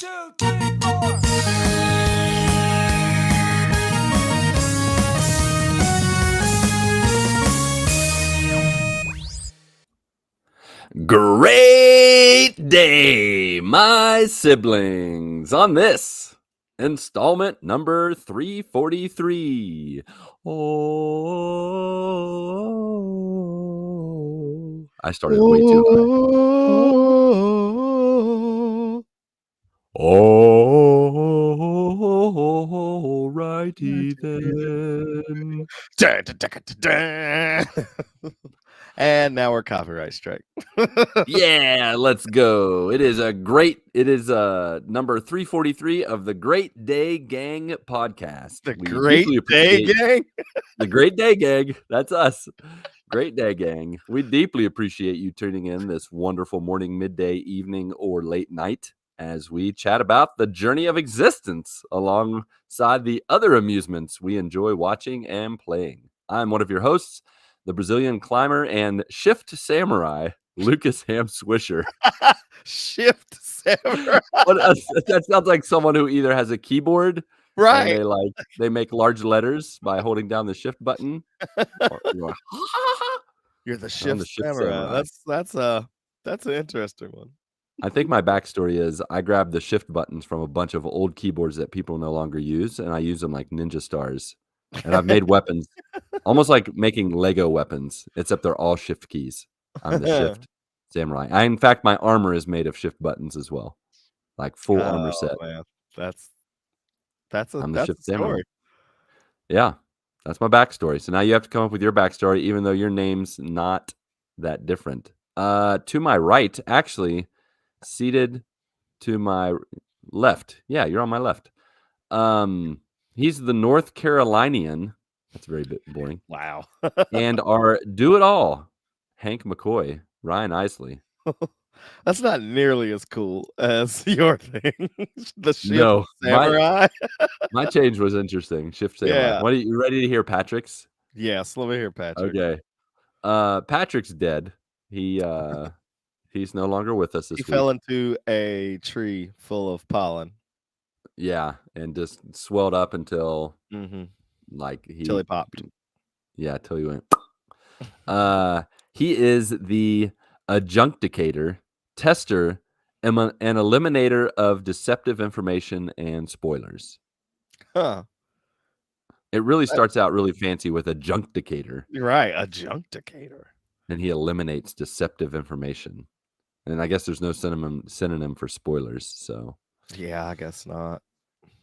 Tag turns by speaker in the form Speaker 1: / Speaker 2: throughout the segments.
Speaker 1: 2, 3, 4.
Speaker 2: Great day, my siblings, on this installment number 343. Oh, I started way too high. Oh, righty then.
Speaker 3: And now we're copyright strike.
Speaker 2: Yeah, let's go. It is number 343 of the Great Day Gang podcast.
Speaker 3: The
Speaker 2: We
Speaker 3: Great
Speaker 2: deeply
Speaker 3: Day
Speaker 2: appreciate-
Speaker 3: Gang.
Speaker 2: The Great Day Gang. That's us. Great Day Gang. We deeply appreciate you tuning in this wonderful morning, midday, evening, or late night as we chat about the journey of existence alongside the other amusements we enjoy watching and playing. I'm one of your hosts, the Brazilian climber and shift samurai, Lucas Ham Swisher.
Speaker 3: Shift Samurai.
Speaker 2: That sounds like someone who either has a keyboard,
Speaker 3: Right.
Speaker 2: and they make large letters by holding down the shift button. Or,
Speaker 3: You're the Shift,
Speaker 2: the Shift
Speaker 3: Samurai.
Speaker 2: Samurai.
Speaker 3: That's an interesting one.
Speaker 2: I think my backstory is I grabbed the shift buttons from a bunch of old keyboards that people no longer use, and I use them like ninja stars. And I've made weapons, almost like making Lego weapons, except they're all shift keys. I'm the Shift Samurai. In fact, my armor is made of shift buttons as well, like full armor set.
Speaker 3: Man.
Speaker 2: I'm the Shift
Speaker 3: story.
Speaker 2: Samurai. Yeah, that's my backstory. So now you have to come up with your backstory, even though your name's not that different. To my right, actually, seated to my left. Yeah, you're on my left. He's the North Carolinian. That's very boring.
Speaker 3: Wow.
Speaker 2: And our do-it-all, Hank McCoy, Ryan Isley.
Speaker 3: That's not nearly as cool as your thing. The Shift
Speaker 2: No,
Speaker 3: Samurai.
Speaker 2: My change was interesting. Shift Samurai.
Speaker 3: Yeah.
Speaker 2: What are you ready to hear Patrick's?
Speaker 3: Yes, let me hear Patrick.
Speaker 2: Okay. Patrick's dead. He's no longer with us this
Speaker 3: He
Speaker 2: week.
Speaker 3: fell into a tree full of pollen.
Speaker 2: Yeah, and just swelled up until like
Speaker 3: Till he popped.
Speaker 2: Yeah, till he went. He is the adjuncticator, tester, and an eliminator of deceptive information and spoilers.
Speaker 3: Huh.
Speaker 2: It really starts out really fancy with adjuncticator.
Speaker 3: You're right, adjuncticator.
Speaker 2: And he eliminates deceptive information. And I guess there's no synonym for spoilers, so.
Speaker 3: Yeah, I guess not.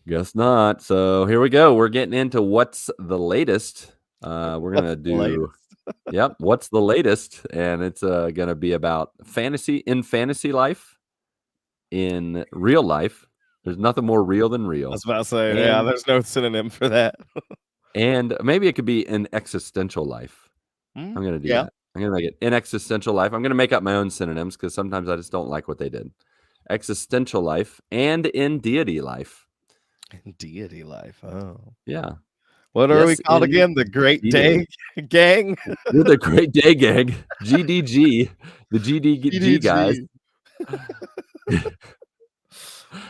Speaker 2: Guess not. So here we go. We're getting into what's the latest. We're gonna do yep, what's the latest? And it's gonna be about fantasy life, in real life. There's nothing more real than real.
Speaker 3: I was about to say, yeah, there's no synonym for that.
Speaker 2: And maybe it could be in existential life. I'm gonna do that. I'm gonna make it in existential life. I'm gonna make up my own synonyms because sometimes I just don't like what they did. Existential life and in deity life.
Speaker 3: In deity life. Oh.
Speaker 2: Yeah.
Speaker 3: What are we called again? The Great Day Gang?
Speaker 2: We're the Great Day Gang. GDG. The GDG guys.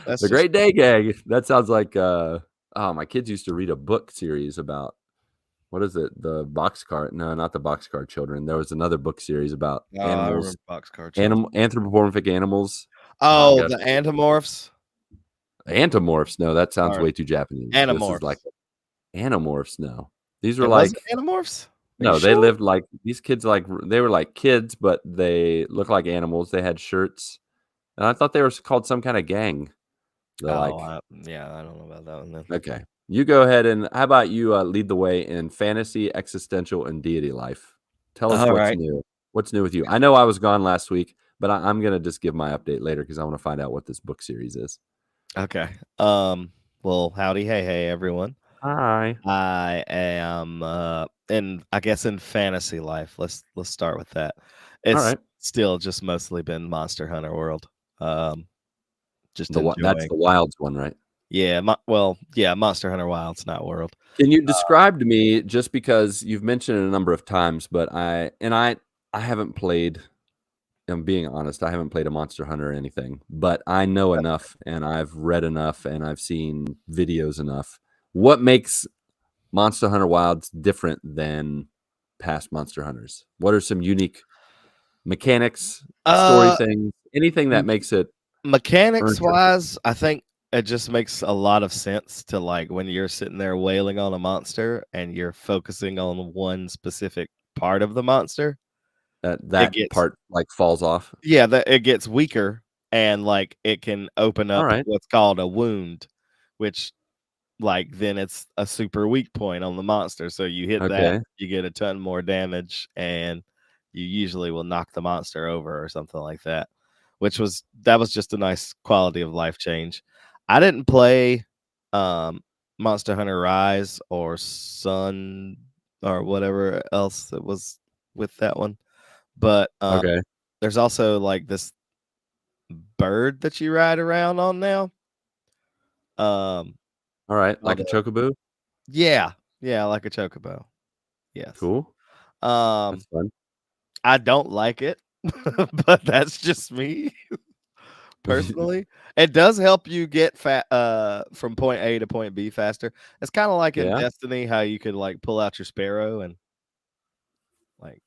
Speaker 2: The Great Day Gang. That sounds like my kids used to read a book series about what is it? The Boxcar? No, not the Boxcar Children. There was another book series about animals.
Speaker 3: Boxcar Children.
Speaker 2: Anthropomorphic animals.
Speaker 3: Oh, the Antimorphs.
Speaker 2: Antimorphs. No, that sounds way too Japanese.
Speaker 3: Animorphs.
Speaker 2: This is like Animorphs. No, these were
Speaker 3: Animorphs.
Speaker 2: No, they lived like these kids. They were like kids, but they looked like animals. They had shirts, and I thought they were called some kind of gang.
Speaker 3: I don't know about that one then.
Speaker 2: Okay, you go ahead and how about you lead the way in fantasy, existential, and deity life. Tell us what's new. What's new with you? I know I was gone last week, but I'm gonna just give my update later because I want to find out what this book series is.
Speaker 3: Okay. Well, howdy, hey, everyone.
Speaker 2: Hi.
Speaker 3: I am in fantasy life. Let's start with that. It's still just mostly been Monster Hunter World. Just
Speaker 2: that's the Wilds one, right?
Speaker 3: Yeah. Monster Hunter Wilds, not World.
Speaker 2: Can you describe to me, just because you've mentioned it a number of times, but I haven't played I'm being honest, I haven't played a Monster Hunter or anything, but I know enough and I've read enough and I've seen videos enough. What makes Monster Hunter Wilds different than past Monster Hunters? What are some unique mechanics, story
Speaker 3: Uh,
Speaker 2: things, anything that makes it
Speaker 3: mechanics
Speaker 2: earn your
Speaker 3: wise, I think it just makes a lot of sense to like when you're sitting there wailing on a monster and you're focusing on one specific part of the monster. It
Speaker 2: that
Speaker 3: gets
Speaker 2: part like falls off?
Speaker 3: that it gets weaker and like it can open
Speaker 2: All
Speaker 3: up
Speaker 2: right.
Speaker 3: what's called a wound, which like then it's a super weak point on the monster. So you hit that,
Speaker 2: Okay.
Speaker 3: you get a ton more damage, and you usually will knock the monster over or something like that. That was just a nice quality of life change. I didn't play Monster Hunter Rise or Sun or whatever else that was with that one. But
Speaker 2: Okay.
Speaker 3: there's also like this bird that you ride around on now. Um
Speaker 2: All right. Like
Speaker 3: called
Speaker 2: a chocobo?
Speaker 3: yeah, like a chocobo. Yes.
Speaker 2: Cool.
Speaker 3: Um,
Speaker 2: That's fun.
Speaker 3: I don't like it, but that's just me personally. It does help you get from point A to point B faster. It's kind of like in
Speaker 2: Yeah.
Speaker 3: Destiny how you could like pull out your Sparrow and like,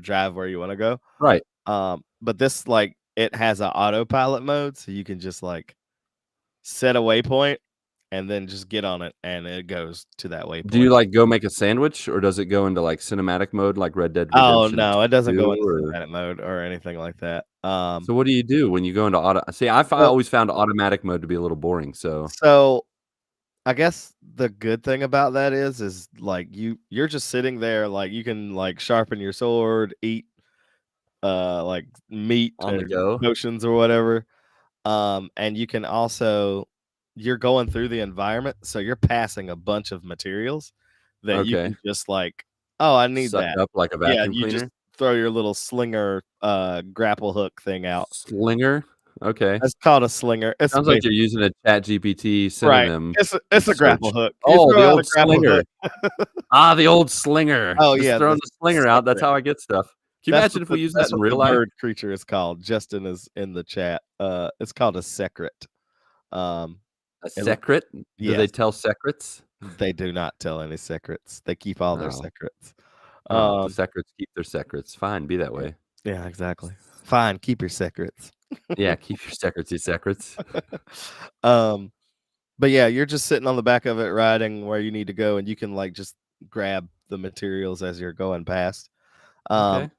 Speaker 3: drive where you want to go.
Speaker 2: Right.
Speaker 3: But this like it has an autopilot mode, so you can just like set a waypoint and then just get on it and it goes to that
Speaker 2: Do you
Speaker 3: waypoint.
Speaker 2: like go make a sandwich or does it go into like cinematic mode like Red Dead
Speaker 3: Oh
Speaker 2: Redemption
Speaker 3: no, it doesn't
Speaker 2: 2
Speaker 3: go into
Speaker 2: or
Speaker 3: cinematic mode or anything like that.
Speaker 2: so what do you do when you go into auto? See,
Speaker 3: Well,
Speaker 2: always found automatic mode to be a little boring. So
Speaker 3: so I guess the good thing about that is like you're just sitting there, like you can like sharpen your sword, eat like meat
Speaker 2: on
Speaker 3: or
Speaker 2: the go.
Speaker 3: potions or whatever. And you can also you're going through the environment, so you're passing a bunch of materials that you
Speaker 2: Okay.
Speaker 3: can just like, oh, I need
Speaker 2: Suck
Speaker 3: that.
Speaker 2: up like a
Speaker 3: Yeah,
Speaker 2: vacuum
Speaker 3: you just
Speaker 2: cleaner.
Speaker 3: throw your little slinger grapple hook thing out.
Speaker 2: Slinger. Okay.
Speaker 3: It's called a slinger. It's
Speaker 2: Sounds like you're
Speaker 3: basically
Speaker 2: using a Chat GPT
Speaker 3: right.
Speaker 2: synonym
Speaker 3: It's a grapple
Speaker 2: search.
Speaker 3: hook. You
Speaker 2: Oh,
Speaker 3: throw
Speaker 2: the
Speaker 3: out a
Speaker 2: old
Speaker 3: grapple
Speaker 2: slinger.
Speaker 3: hook.
Speaker 2: Ah, the old slinger.
Speaker 3: Oh
Speaker 2: Just
Speaker 3: yeah,
Speaker 2: throwing
Speaker 3: the
Speaker 2: the slinger out. That's
Speaker 3: secret.
Speaker 2: how I get stuff. Can you imagine if we use that
Speaker 3: That's
Speaker 2: in
Speaker 3: what
Speaker 2: real
Speaker 3: the
Speaker 2: life?
Speaker 3: bird creature is called. Justin is in the chat. It's called a secret. Um,
Speaker 2: A
Speaker 3: it look
Speaker 2: secret? Do they
Speaker 3: yes,
Speaker 2: tell secrets?
Speaker 3: they do not tell any secrets. They keep all their
Speaker 2: Oh.
Speaker 3: secrets.
Speaker 2: Oh, the
Speaker 3: Um,
Speaker 2: secrets keep their secrets. Fine, be that
Speaker 3: yeah,
Speaker 2: way.
Speaker 3: yeah, exactly. Fine, keep your secrets.
Speaker 2: Yeah, keep your secrets,
Speaker 3: um, but yeah, you're just sitting on the back of it, riding where you need to go, and you can like just grab the materials as you're going past. Um,
Speaker 2: Okay.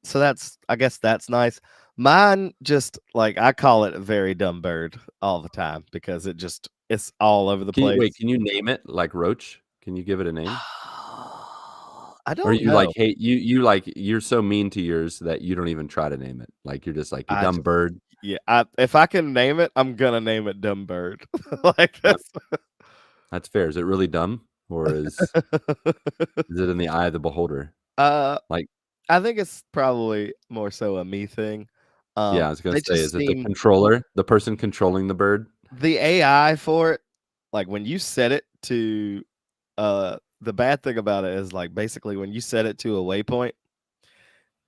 Speaker 3: so I guess that's nice. Mine just like I call it a very dumb bird all the time because it's all over the place.
Speaker 2: Can you name it like Roach? Can you give it a name?
Speaker 3: I
Speaker 2: Or
Speaker 3: don't
Speaker 2: you like
Speaker 3: know.
Speaker 2: hate you like you're so mean to yours that you don't even try to name it. Like you're just like, you
Speaker 3: I
Speaker 2: dumb
Speaker 3: just
Speaker 2: bird.
Speaker 3: yeah, if I can name it, I'm gonna name it dumb bird. Like
Speaker 2: Uh,
Speaker 3: that's
Speaker 2: That's fair. Is it really dumb? Or is it in the eye of the beholder?
Speaker 3: uh
Speaker 2: Like,
Speaker 3: I think it's probably more so a me thing.
Speaker 2: yeah, I was gonna
Speaker 3: They
Speaker 2: say,
Speaker 3: just
Speaker 2: is it the
Speaker 3: seem
Speaker 2: controller, the person controlling the bird?
Speaker 3: the AI for it, like when you set it to the bad thing about it is like basically when you set it to a waypoint,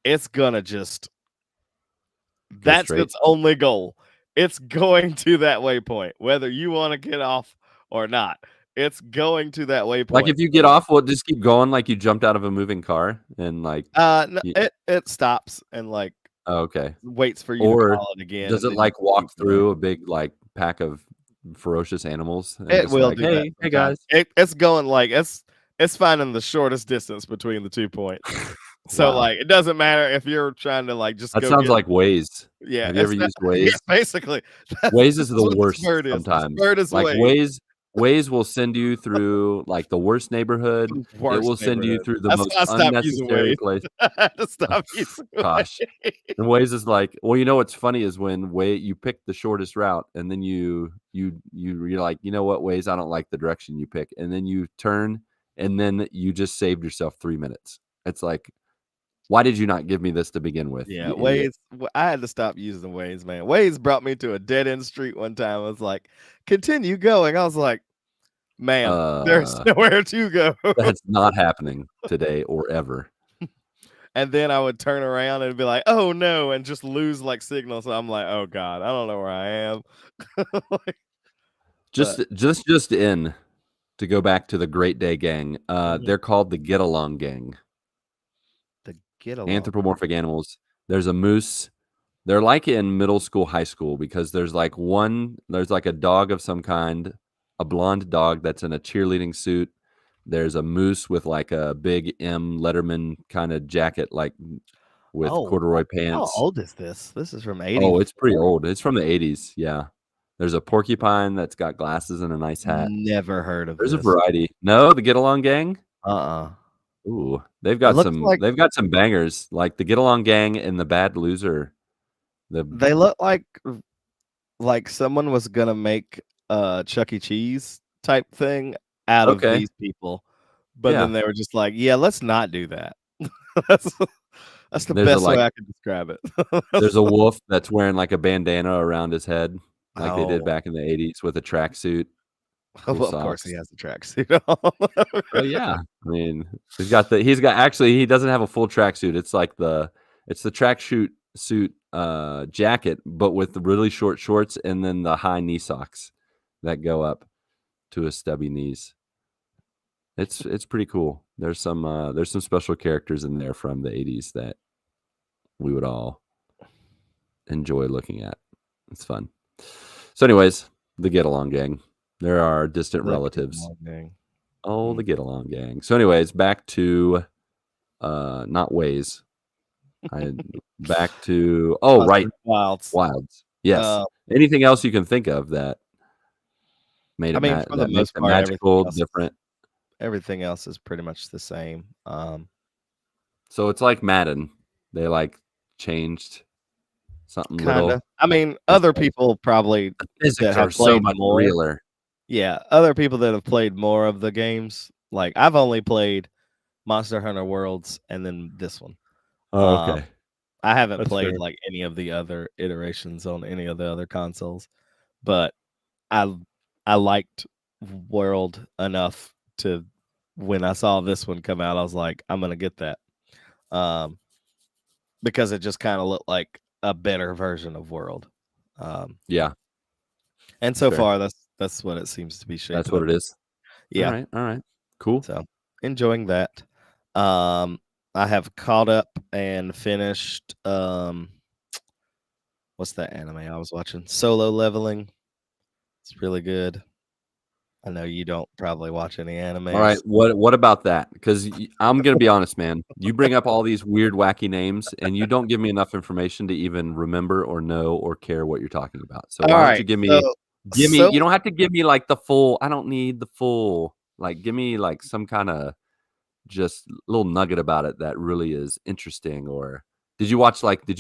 Speaker 3: it's gonna just
Speaker 2: Go
Speaker 3: that's
Speaker 2: straight?
Speaker 3: its only goal. It's going to that waypoint, whether you want to get off or not. It's going to that
Speaker 2: Like,
Speaker 3: waypoint.
Speaker 2: if you get off, will it just keep going like you jumped out of a moving car and, like,
Speaker 3: No,
Speaker 2: you
Speaker 3: it stops and like
Speaker 2: oh, okay.
Speaker 3: waits for you to
Speaker 2: Or
Speaker 3: call it again,
Speaker 2: does
Speaker 3: and
Speaker 2: it,
Speaker 3: then you
Speaker 2: like,
Speaker 3: just keep
Speaker 2: walk
Speaker 3: going.
Speaker 2: through a big, like, pack of ferocious animals and
Speaker 3: It
Speaker 2: just
Speaker 3: will
Speaker 2: like,
Speaker 3: do that
Speaker 2: "Hey, hey,
Speaker 3: sometimes.
Speaker 2: guys."
Speaker 3: It's going like it's finding the shortest distance between the 2 points. So,
Speaker 2: Wow.
Speaker 3: like, it doesn't matter if you're trying to, like, just
Speaker 2: That
Speaker 3: go
Speaker 2: sounds
Speaker 3: get
Speaker 2: like Waze.
Speaker 3: yeah,
Speaker 2: Have you ever
Speaker 3: it's that
Speaker 2: used
Speaker 3: yeah,
Speaker 2: Waze?
Speaker 3: basically,
Speaker 2: Waze is
Speaker 3: that's
Speaker 2: the
Speaker 3: what this
Speaker 2: worst
Speaker 3: bird is. This
Speaker 2: sometimes.
Speaker 3: bird is
Speaker 2: Like,
Speaker 3: Waze.
Speaker 2: Waze will send you through, like, the worst neighborhood.
Speaker 3: The
Speaker 2: It
Speaker 3: worst
Speaker 2: will send you
Speaker 3: neighborhood.
Speaker 2: through the
Speaker 3: That's
Speaker 2: most
Speaker 3: why I stopped using
Speaker 2: unnecessary
Speaker 3: Waze.
Speaker 2: place.
Speaker 3: I had to
Speaker 2: Oh,
Speaker 3: stop using
Speaker 2: gosh.
Speaker 3: Waze.
Speaker 2: And Waze is like, well, you know what's funny is when you pick the shortest route and then you're like, you know what, Waze, I don't like the direction you pick. And then you turn and then you just saved yourself 3 minutes. It's like, why did you not give me this to begin with,
Speaker 3: Yeah,
Speaker 2: you idiot?
Speaker 3: I had to stop using Waze, man. Waze brought me to a dead end street one time. I was like, "Continue going." I was like, "Ma'am, there's
Speaker 2: Uh,
Speaker 3: nowhere to go."
Speaker 2: that's not happening today or ever.
Speaker 3: and then I would turn around and be like, "Oh no," and just lose like signal. So I'm like, "Oh god, I don't know where I am." Like, but
Speaker 2: Just in to go back to the Great Day Gang.
Speaker 3: Mhm.
Speaker 2: They're called the Get Along Gang.
Speaker 3: The get along.
Speaker 2: Anthropomorphic animals. There's a moose. They're like in middle school, high school because there's like a dog of some kind, a blonde dog that's in a cheerleading suit. There's a moose with like a big M Letterman kind of jacket, like with
Speaker 3: Oh,
Speaker 2: corduroy
Speaker 3: how
Speaker 2: pants.
Speaker 3: old is this? This is from
Speaker 2: Oh, it's pretty
Speaker 3: 84.
Speaker 2: old. It's from the 80s. Yeah. There's a porcupine that's got glasses and a nice hat.
Speaker 3: Never heard of
Speaker 2: There's a
Speaker 3: this.
Speaker 2: variety. No, the Get Along Gang?
Speaker 3: Uh-uh.
Speaker 2: Ooh,
Speaker 3: It looks like
Speaker 2: they've got some bangers, like the Get Along Gang and the Bad Loser. The
Speaker 3: they look like someone was gonna make a Chuck E. Cheese type thing out of
Speaker 2: Okay.
Speaker 3: these people, but
Speaker 2: Yeah.
Speaker 3: then they were just like, "Yeah, let's not do that." That's that's the
Speaker 2: There's a,
Speaker 3: best way
Speaker 2: like
Speaker 3: I can describe it.
Speaker 2: there's a wolf that's wearing, like, a bandana around his head, like they did
Speaker 3: Oh,
Speaker 2: back in the '80s with a tracksuit, cool
Speaker 3: well, of course he
Speaker 2: socks.
Speaker 3: has the tracksuit on.
Speaker 2: Oh, yeah. I mean, he doesn't have a full tracksuit. It's the jacket, but with the really short shorts and then the high knee socks that go up to his stubby knees. It's pretty cool. There's some special characters in there from the '80s that we would all enjoy looking at. It's fun. So, anyways, the Get Along Gang. There are distant
Speaker 3: The
Speaker 2: relatives.
Speaker 3: Get-Along Gang.
Speaker 2: Oh, the Get Along Gang. So, anyways, back to not Ways. Back to right, Wilds. Yes. Anything else you can think of that made it
Speaker 3: for the
Speaker 2: that makes
Speaker 3: most
Speaker 2: it
Speaker 3: part,
Speaker 2: magical, different?
Speaker 3: everything else is pretty much the same.
Speaker 2: So it's like Madden. They like changed something
Speaker 3: Kinda.
Speaker 2: little.
Speaker 3: I mean,
Speaker 2: It's
Speaker 3: other
Speaker 2: like
Speaker 3: people probably
Speaker 2: the physics
Speaker 3: that have
Speaker 2: are so
Speaker 3: played
Speaker 2: much
Speaker 3: more.
Speaker 2: realer.
Speaker 3: Yeah, other people that have played more of the games. Like I've only played Monster Hunter Worlds and then this one.
Speaker 2: Oh, okay.
Speaker 3: I haven't
Speaker 2: That's
Speaker 3: played
Speaker 2: fair.
Speaker 3: like any of the other iterations on any of the other consoles, but I liked World enough to when I saw this one come out, I was like, I'm gonna get that. Because it just kind of looked like a better version of World.
Speaker 2: Yeah.
Speaker 3: And so
Speaker 2: Fair.
Speaker 3: far that's what it seems to be shaping.
Speaker 2: That's what it is.
Speaker 3: Yeah.
Speaker 2: All right. Cool.
Speaker 3: So enjoying that. I have caught up and finished what's that anime I was watching? Solo Leveling. It's really good. I know you don't probably watch any anime.
Speaker 2: All right. What about that? Because I'm gonna be honest, man. You bring up all these weird, wacky names, and you don't give me enough information to even remember or know or care what you're talking about. So why don't you give me? You don't have to give me like the full. I don't need the full. Like, give me like some kind of just little nugget about it that really is interesting. Or did you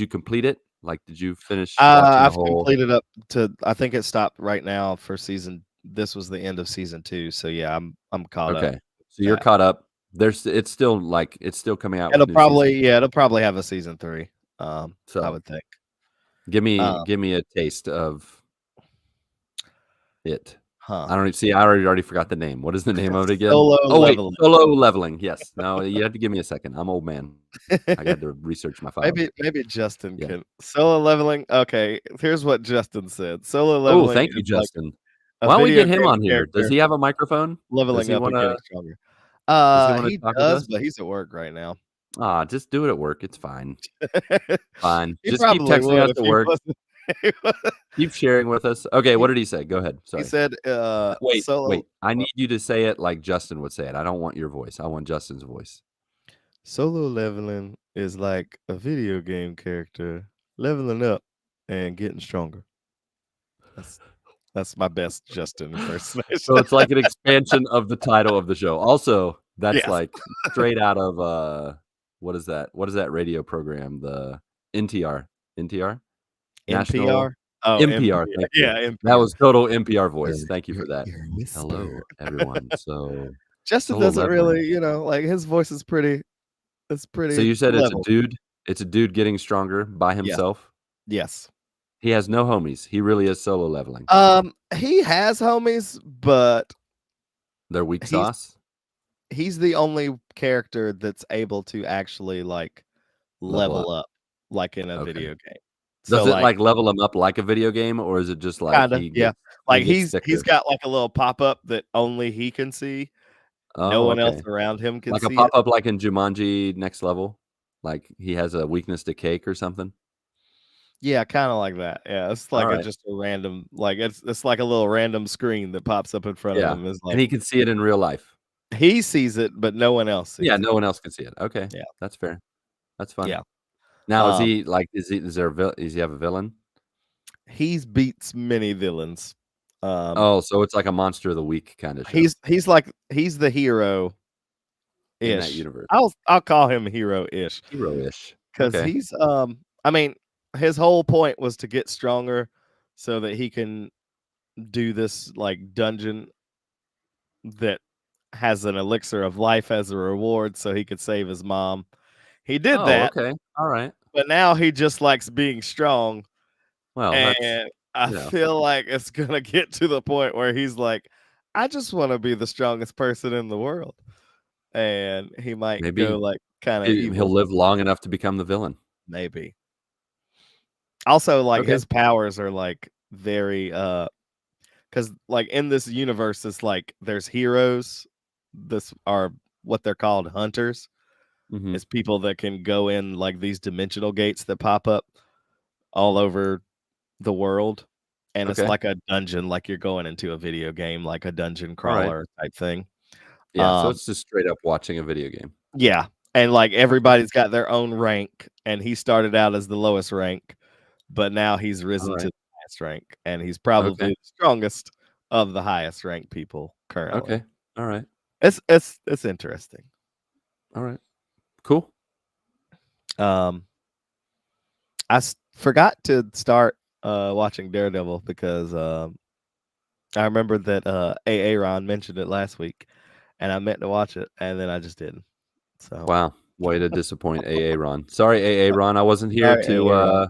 Speaker 2: complete it? Like, did you finish watching the
Speaker 3: I've
Speaker 2: whole?
Speaker 3: completed up to. I think it stopped right now for season. This was the end of season 2, so yeah, I'm caught up.
Speaker 2: Okay, so you're caught up. It's still coming out.
Speaker 3: It'll probably have a season 3.
Speaker 2: So
Speaker 3: I would think.
Speaker 2: Give me a taste of it.
Speaker 3: Huh.
Speaker 2: I don't even see. I already forgot the name. What is the name of it again?
Speaker 3: Leveling.
Speaker 2: Solo Leveling. Yes. No, you have to give me a second. I'm old man. I got to research my file.
Speaker 3: Maybe Justin can. Solo Leveling. Okay, here's what Justin said. Solo Leveling.
Speaker 2: Oh, thank you, Justin.
Speaker 3: Like
Speaker 2: why don't we get him on here? Does he have a microphone?
Speaker 3: Leveling up and getting stronger. He does, but he's at work right now.
Speaker 2: Just do it at work. It's fine. Fine.
Speaker 3: He
Speaker 2: just keep texting us at work.
Speaker 3: wasn't.
Speaker 2: Keep sharing with us. Okay, what did he say? Go ahead. Sorry.
Speaker 3: He said,
Speaker 2: wait. I need you to say it like Justin would say it. I don't want your voice. I want Justin's voice.
Speaker 3: Solo leveling is like a video game character leveling up and getting stronger. That's my best Justin impersonation.
Speaker 2: So it's like an expansion of the title of the show. Also, that's like straight out of what is that? What is that radio program? The NTR.
Speaker 3: NPR?
Speaker 2: National
Speaker 3: Oh,
Speaker 2: NPR. Thank you.
Speaker 3: Yeah, NPR.
Speaker 2: That was total NPR voice. Thank you for that. Hello, everyone. So
Speaker 3: Justin doesn't really, like his voice is pretty. It's pretty.
Speaker 2: So you said
Speaker 3: level.
Speaker 2: it's a dude. It's a dude getting stronger by himself.
Speaker 3: Yes.
Speaker 2: He has no homies. He really is solo leveling.
Speaker 3: He has homies, but
Speaker 2: they're weak sauce.
Speaker 3: He's the only character that's able to actually like level up like in a
Speaker 2: Okay.
Speaker 3: video game.
Speaker 2: Does
Speaker 3: So,
Speaker 2: it,
Speaker 3: like,
Speaker 2: like, level him up like a video game, or is it just like
Speaker 3: kinda, yeah.
Speaker 2: he
Speaker 3: Like,
Speaker 2: gets
Speaker 3: he's
Speaker 2: thicker?
Speaker 3: got, like, a little pop-up that only he can see. No
Speaker 2: Oh,
Speaker 3: one else
Speaker 2: okay.
Speaker 3: around him can
Speaker 2: Like a
Speaker 3: see it.
Speaker 2: pop-up like in Jumanji Next Level? Like, he has a weakness to cake or something?
Speaker 3: Yeah, kinda like that. Yeah, it's like a
Speaker 2: Alright.
Speaker 3: just a random like, it's like a little random screen that pops up in front of
Speaker 2: Yeah,
Speaker 3: him. It's
Speaker 2: and
Speaker 3: like
Speaker 2: he can see it in real life?
Speaker 3: he sees it, but no one else
Speaker 2: Yeah,
Speaker 3: sees it.
Speaker 2: no one else can see it. Okay,
Speaker 3: Yeah,
Speaker 2: that's fair. That's fun.
Speaker 3: yeah.
Speaker 2: Now is
Speaker 3: Um,
Speaker 2: he like is there a does he have a villain?
Speaker 3: he's beats many villains. Um,
Speaker 2: Oh, so it's like a Monster of the Week kinda show
Speaker 3: he's like he's the hero-ish.
Speaker 2: in that universe.
Speaker 3: I'll call him hero-ish
Speaker 2: Hero-ish.
Speaker 3: because
Speaker 2: Okay.
Speaker 3: he's, I mean, his whole point was to get stronger so that he can do this, like, dungeon that has an elixir of life as a reward so he could save his mom. He did
Speaker 2: Oh,
Speaker 3: that,
Speaker 2: okay. Alright.
Speaker 3: but now he just likes being strong,
Speaker 2: Well, that's
Speaker 3: and I
Speaker 2: you know,
Speaker 3: feel like it's gonna get to the point where he's like, "I just wanna be the strongest person in the world," and he might go,
Speaker 2: maybe
Speaker 3: like, kinda
Speaker 2: he'll
Speaker 3: evil,
Speaker 2: live long enough to become the villain.
Speaker 3: maybe. Also, like,
Speaker 2: Okay.
Speaker 3: his powers are, like, very, because like, in this universe, it's like there's heroes. This are what they're called hunters.
Speaker 2: Mhm.
Speaker 3: It's people that can go in, like, these dimensional gates that pop up all over the world, and it's
Speaker 2: Okay.
Speaker 3: like a dungeon, like you're going into a video game, like a dungeon
Speaker 2: Alright.
Speaker 3: crawler type thing.
Speaker 2: Yeah, so
Speaker 3: Um,
Speaker 2: it's just straight up watching a video game.
Speaker 3: yeah, and, like,
Speaker 2: Okay.
Speaker 3: everybody's got their own rank, and he started out as the lowest rank, but now he's risen to
Speaker 2: Alright.
Speaker 3: the highest rank, and he's
Speaker 2: Okay.
Speaker 3: probably the strongest of the highest ranked people currently.
Speaker 2: Okay. Alright.
Speaker 3: It's interesting.
Speaker 2: Alright. Cool.
Speaker 3: Um, forgot to start, watching Daredevil because, I remember that, Aaron mentioned it last week, and I meant to watch it, and then I just didn't. So,
Speaker 2: Wow. Way to disappoint AA Ron. Sorry, AA Ron. I wasn't here
Speaker 3: sorry, Aaron.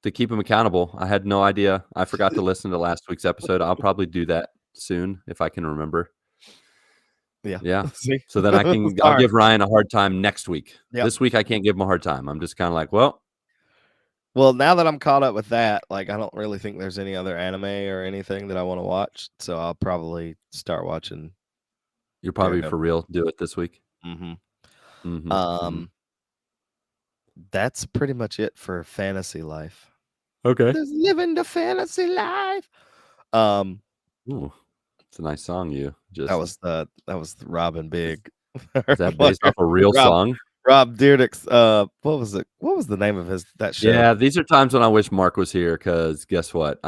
Speaker 2: to keep him accountable. I had no idea. I forgot to listen to last week's episode. I'll probably do that soon if I can remember.
Speaker 3: Yeah.
Speaker 2: Yeah.
Speaker 3: See?
Speaker 2: So then I'll
Speaker 3: Sorry.
Speaker 2: give Ryan a hard time next week.
Speaker 3: Yep.
Speaker 2: This week I can't give him a hard time. I'm just kind of like, well,
Speaker 3: Well, now that I'm caught up with that, like, I don't really think there's any other anime or anything that I wanna watch, so I'll probably start watching
Speaker 2: you're probably for
Speaker 3: Daredevil.
Speaker 2: real. Do it this week.
Speaker 3: Mhm.
Speaker 2: Mhm. Mhm.
Speaker 3: Um, that's pretty much it for fantasy life.
Speaker 2: Okay.
Speaker 3: Just living the fantasy life. Um,
Speaker 2: Ooh, it's a nice song you
Speaker 3: that
Speaker 2: just
Speaker 3: was the Robin Big.
Speaker 2: is that based off a real
Speaker 3: Rob
Speaker 2: song?
Speaker 3: Rob Dyrdek's, what was it? What was the name of that show?
Speaker 2: Yeah, these are times when I wish Mark was here because guess what?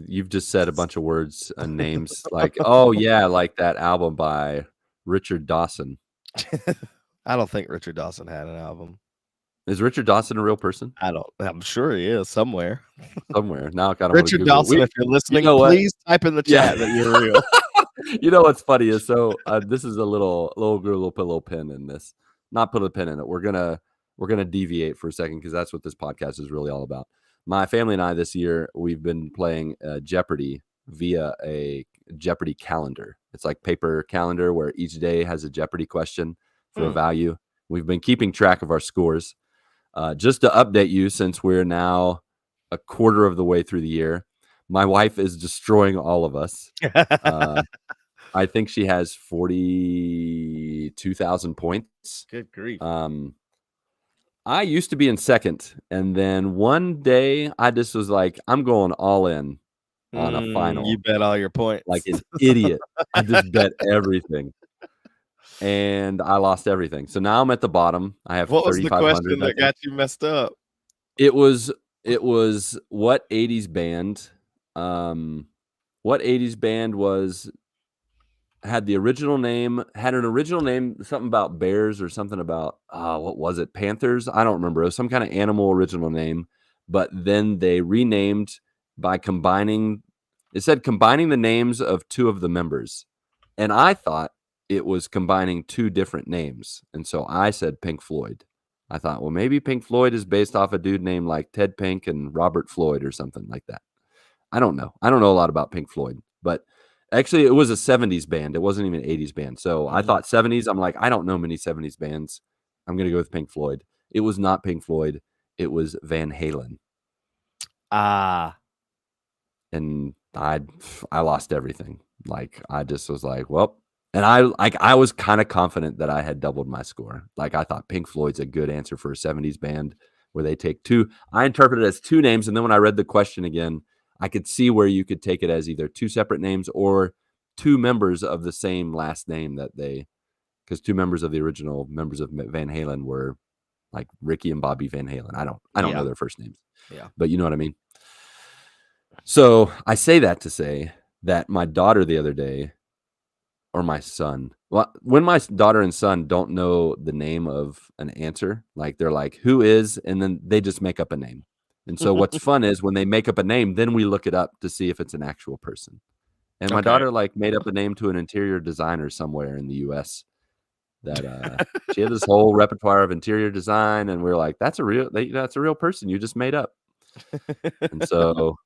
Speaker 2: You've just said a bunch of words and names like, oh yeah, like that album by Richard Dawson.
Speaker 3: I don't think Richard Dawson had an album.
Speaker 2: Is Richard Dawson a real person?
Speaker 3: I'm sure he is somewhere.
Speaker 2: Somewhere. Now I kind of want to
Speaker 3: Richard
Speaker 2: Google it.
Speaker 3: Dawson, if you're listening,
Speaker 2: know what?
Speaker 3: please type in the
Speaker 2: Yeah.
Speaker 3: chat that you're real.
Speaker 2: You know what's funny is this is a little Google put a little pin in this. Not put a pin in it. We're gonna deviate for a second because that's what this podcast is really all about. My family and I this year we've been playing Jeopardy via a Jeopardy calendar. It's like paper calendar where each day has a Jeopardy question for a value. We've been keeping track of our scores. Just to update you, since we're now a quarter of the way through the year, my wife is destroying all of us. I think she has 42,000 points.
Speaker 3: Good grief.
Speaker 2: I used to be in second, and then one day I just was like, I'm going all in on a final,
Speaker 3: You bet all your points.
Speaker 2: like an idiot. I just bet everything, and I lost everything. So now I'm at the bottom. I have
Speaker 3: What was the
Speaker 2: 3,500.
Speaker 3: question that got you messed up?
Speaker 2: It was what 80s band was had an original name, something about bears or something about what was it? Panthers? I don't remember. It was some kind of animal original name, but then they renamed by combining the names of two of the members. And I thought it was combining two different names. And so I said Pink Floyd. I thought, well, maybe Pink Floyd is based off a dude named like Ted Pink and Robert Floyd or something like that. I don't know. I don't know a lot about Pink Floyd, but actually it was a 70s band. It wasn't even an 80s band. So I thought 70s. I'm like, I don't know many 70s bands. I'm going to go with Pink Floyd. It was not Pink Floyd. It was Van Halen.
Speaker 3: Ah,
Speaker 2: And I lost everything. Like, I just was like, well, and I was kind of confident that I had doubled my score. Like, I thought Pink Floyd's a good answer for a 70s band where they take two. I interpreted it as two names, and then when I read the question again, I could see where you could take it as either two separate names or two members of the same last name because two members of the original members of Van Halen were like Ricky and Bobby Van Halen. I don't know their first names.
Speaker 3: Yeah.
Speaker 2: But you know what I mean? So I say that to say that my daughter the other day, or my son, well, when my daughter and son don't know the name of an answer, like they're like, who is, and then they just make up a name. And so what's fun is when they make up a name, then we look it up to see if it's an actual person. And my daughter like made up a name to an interior designer somewhere in the US that she had this whole repertoire of interior design, and we are like, that's a real person you just made up. And so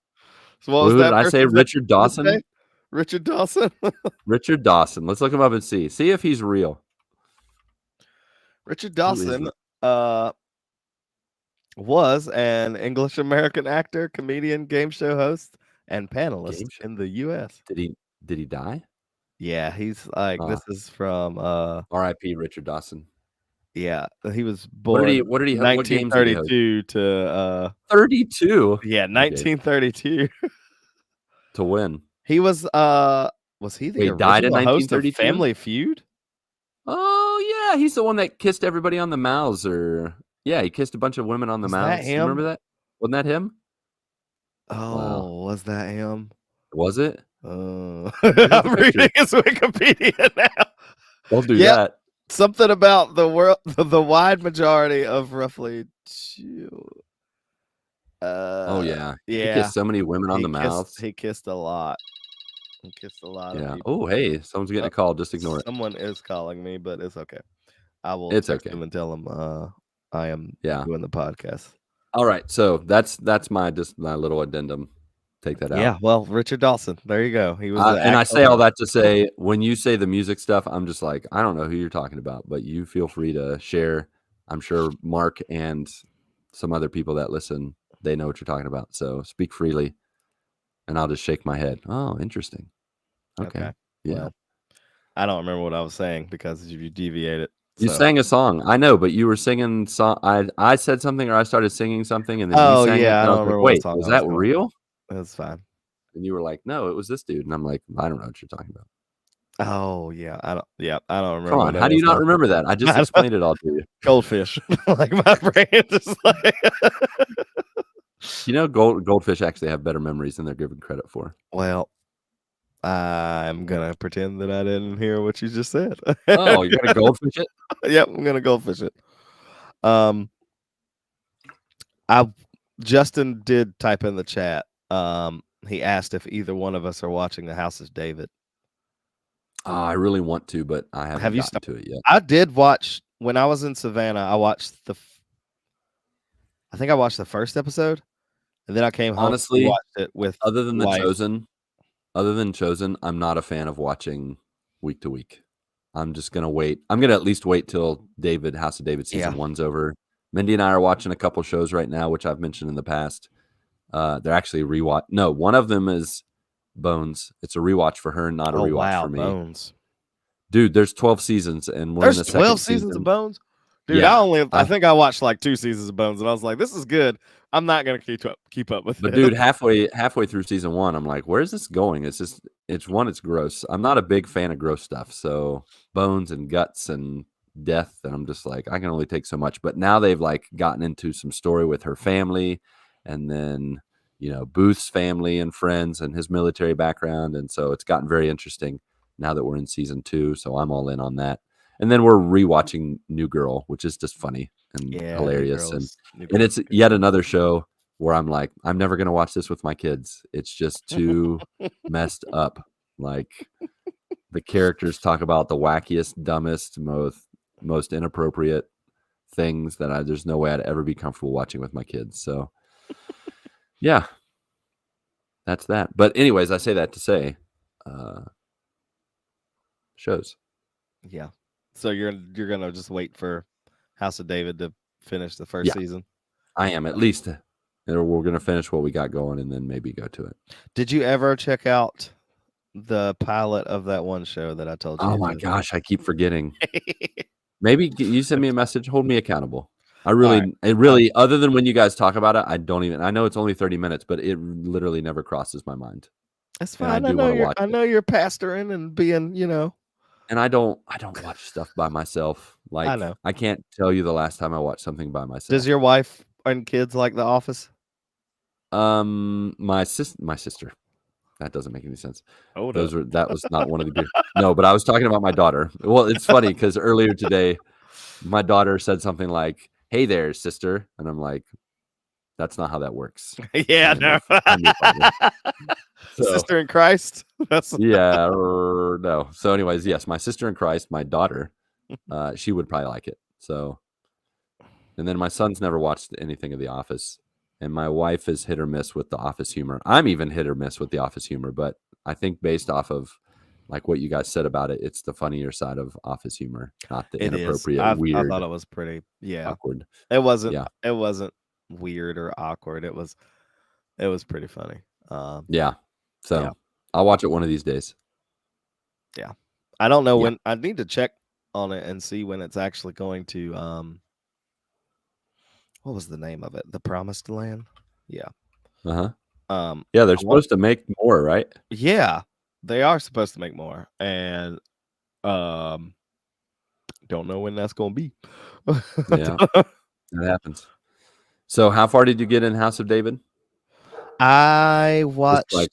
Speaker 3: what was
Speaker 2: who
Speaker 3: that?
Speaker 2: did I say? Richard Dawson?
Speaker 3: Richard Dawson?
Speaker 2: Richard Dawson. Let's look him up and see if he's real.
Speaker 3: Richard Dawson was an English American actor, comedian, game show host, and panelist in the U.S.
Speaker 2: Did he die?
Speaker 3: Yeah, he's like this is from
Speaker 2: R.I.P. Richard Dawson.
Speaker 3: Yeah, he was born
Speaker 2: what did he
Speaker 3: 1932 to
Speaker 2: 32?
Speaker 3: Yeah, 1932.
Speaker 2: To win.
Speaker 3: He was the
Speaker 2: he died in
Speaker 3: host of Family Feud?
Speaker 2: Oh yeah, he's the one that kissed everybody on the mouths, or yeah, he kissed a bunch of women on the mouths. You remember that? Wasn't that him?
Speaker 3: Oh, wow. Was that him?
Speaker 2: Was it?
Speaker 3: I'm reading his Wikipedia now.
Speaker 2: Don't do that.
Speaker 3: Something about the wide majority of roughly two.
Speaker 2: Oh yeah.
Speaker 3: Yeah.
Speaker 2: He kissed so many women on the mouths.
Speaker 3: He kissed a lot. He kissed a lot of people.
Speaker 2: Oh, hey, someone's getting a call. Just ignore it.
Speaker 3: Someone is calling me, but it's okay. I will text him and tell him I am doing the podcast.
Speaker 2: All right. So that's my little addendum. Take that out.
Speaker 3: Yeah, well, Richard Dawson. There you go. He was
Speaker 2: and I say all that to say, when you say the music stuff, I'm just like, I don't know who you're talking about, but you feel free to share. I'm sure Mark and some other people that listen, they know what you're talking about. So speak freely, and I'll just shake my head. Oh, interesting. Okay. Yeah.
Speaker 3: Well, I don't remember what I was saying because you deviated.
Speaker 2: You sang a song. I know, but you were singing song. I said something, or I started singing something, and then you sang it.
Speaker 3: I don't remember.
Speaker 2: Wait, was that real?
Speaker 3: That's fine.
Speaker 2: And you were like, no, it was this dude. And I'm like, I don't know what you're talking about.
Speaker 3: Oh yeah. I don't remember.
Speaker 2: Come on, how do you not remember that? I just explained it all to you.
Speaker 3: Goldfish. Like my brain just like
Speaker 2: You know, goldfish actually have better memories than they're given credit for.
Speaker 3: Well, I'm gonna pretend that I didn't hear what you just said.
Speaker 2: Oh, you're gonna goldfish it?
Speaker 3: Yep, I'm gonna goldfish it. Justin did type in the chat. He asked if either one of us are watching The House of David.
Speaker 2: I really want to, but I haven't gotten to it yet.
Speaker 3: I did watch when I was in Savannah. I watched I think I watched the first episode, and then I came home.
Speaker 2: Honestly,
Speaker 3: and watched it with
Speaker 2: other than Chosen, I'm not a fan of watching week to week. I'm just gonna wait. I'm gonna at least wait till House of David season 1's over. Mindy and I are watching a couple shows right now, which I've mentioned in the past. They're actually rewatch. No, one of them is Bones. It's a rewatch for her, not a rewatch for me.
Speaker 3: Bones.
Speaker 2: Dude, there's 12 seasons, and
Speaker 3: there's 12 seasons of Bones. Dude,
Speaker 2: yeah,
Speaker 3: I think I watched like 2 seasons of Bones, and I was like, this is good. I'm not gonna keep up with it.
Speaker 2: But dude, halfway through season 1, I'm like, where's this going? It's gross. I'm not a big fan of gross stuff. So bones and guts and death, and I'm just like, I can only take so much. But now they've like gotten into some story with her family, and then Booth's family and friends and his military background, and so it's gotten very interesting now that we're in season 2. So I'm all in on that. And then we're rewatching New Girl, which is just funny and hilarious, and it's yet another show where I'm like, I'm never gonna watch this with my kids. It's just too messed up. Like the characters talk about the wackiest, dumbest, most inappropriate things that there's no way I'd ever be comfortable watching with my kids. So yeah, that's that. But anyways, I say that to say shows.
Speaker 3: Yeah. So you're gonna just wait for House of David to finish the first
Speaker 2: Yeah.
Speaker 3: season?
Speaker 2: I am at least. We're gonna finish what we got going and then maybe go to it.
Speaker 3: Did you ever check out the pilot of that one show that I told you?
Speaker 2: Oh my gosh, I keep forgetting. Maybe you send me a message. Hold me accountable. I really, it really, other than when you guys talk about it, I don't even. I know it's only 30 minutes, but it literally never crosses my mind.
Speaker 3: That's
Speaker 2: And I
Speaker 3: fine. I
Speaker 2: do
Speaker 3: know
Speaker 2: wanna
Speaker 3: you're.
Speaker 2: watch
Speaker 3: I
Speaker 2: it.
Speaker 3: know you're pastoring and being,
Speaker 2: And I don't watch stuff by myself. Like,
Speaker 3: know.
Speaker 2: I can't tell you the last time I watched something by myself.
Speaker 3: Does your wife and kids like The Office?
Speaker 2: My sister. That doesn't make any sense.
Speaker 3: Hold
Speaker 2: That was not one of the good. No, but I was talking about my daughter. Well, it's funny because earlier today, my daughter said something like, "Hey there, sister," and I'm like, "That's not how that works."
Speaker 3: Yeah, no.
Speaker 2: So,
Speaker 3: Sister in Christ. That's
Speaker 2: yeah, or no. So, anyways, yes, my sister in Christ, my daughter, she would probably like it. So, and then my son's never watched anything of The Office, and my wife is hit or miss with The Office humor. I'm even hit or miss with The Office humor, but I think based off of like what you guys said about it, it's the funnier side of Office humor, not the inappropriate,
Speaker 3: I
Speaker 2: weird,
Speaker 3: thought it was pretty. Yeah,
Speaker 2: awkward.
Speaker 3: it wasn't.
Speaker 2: Yeah.
Speaker 3: It wasn't weird or awkward. It was pretty funny.
Speaker 2: Yeah. So
Speaker 3: Yeah.
Speaker 2: I'll watch it one of these days.
Speaker 3: Yeah. I don't know
Speaker 2: Yeah.
Speaker 3: when. I need to check on it and see when it's actually going to. What was the name of it? The Promised Land. Yeah.
Speaker 2: Uh-huh.
Speaker 3: Yeah,
Speaker 2: they're supposed to make more, right?
Speaker 3: Yeah, they are supposed to make more, and don't know when that's gonna be.
Speaker 2: Yeah, that happens. So, how far did you get in House of David?
Speaker 3: I watched.
Speaker 2: like-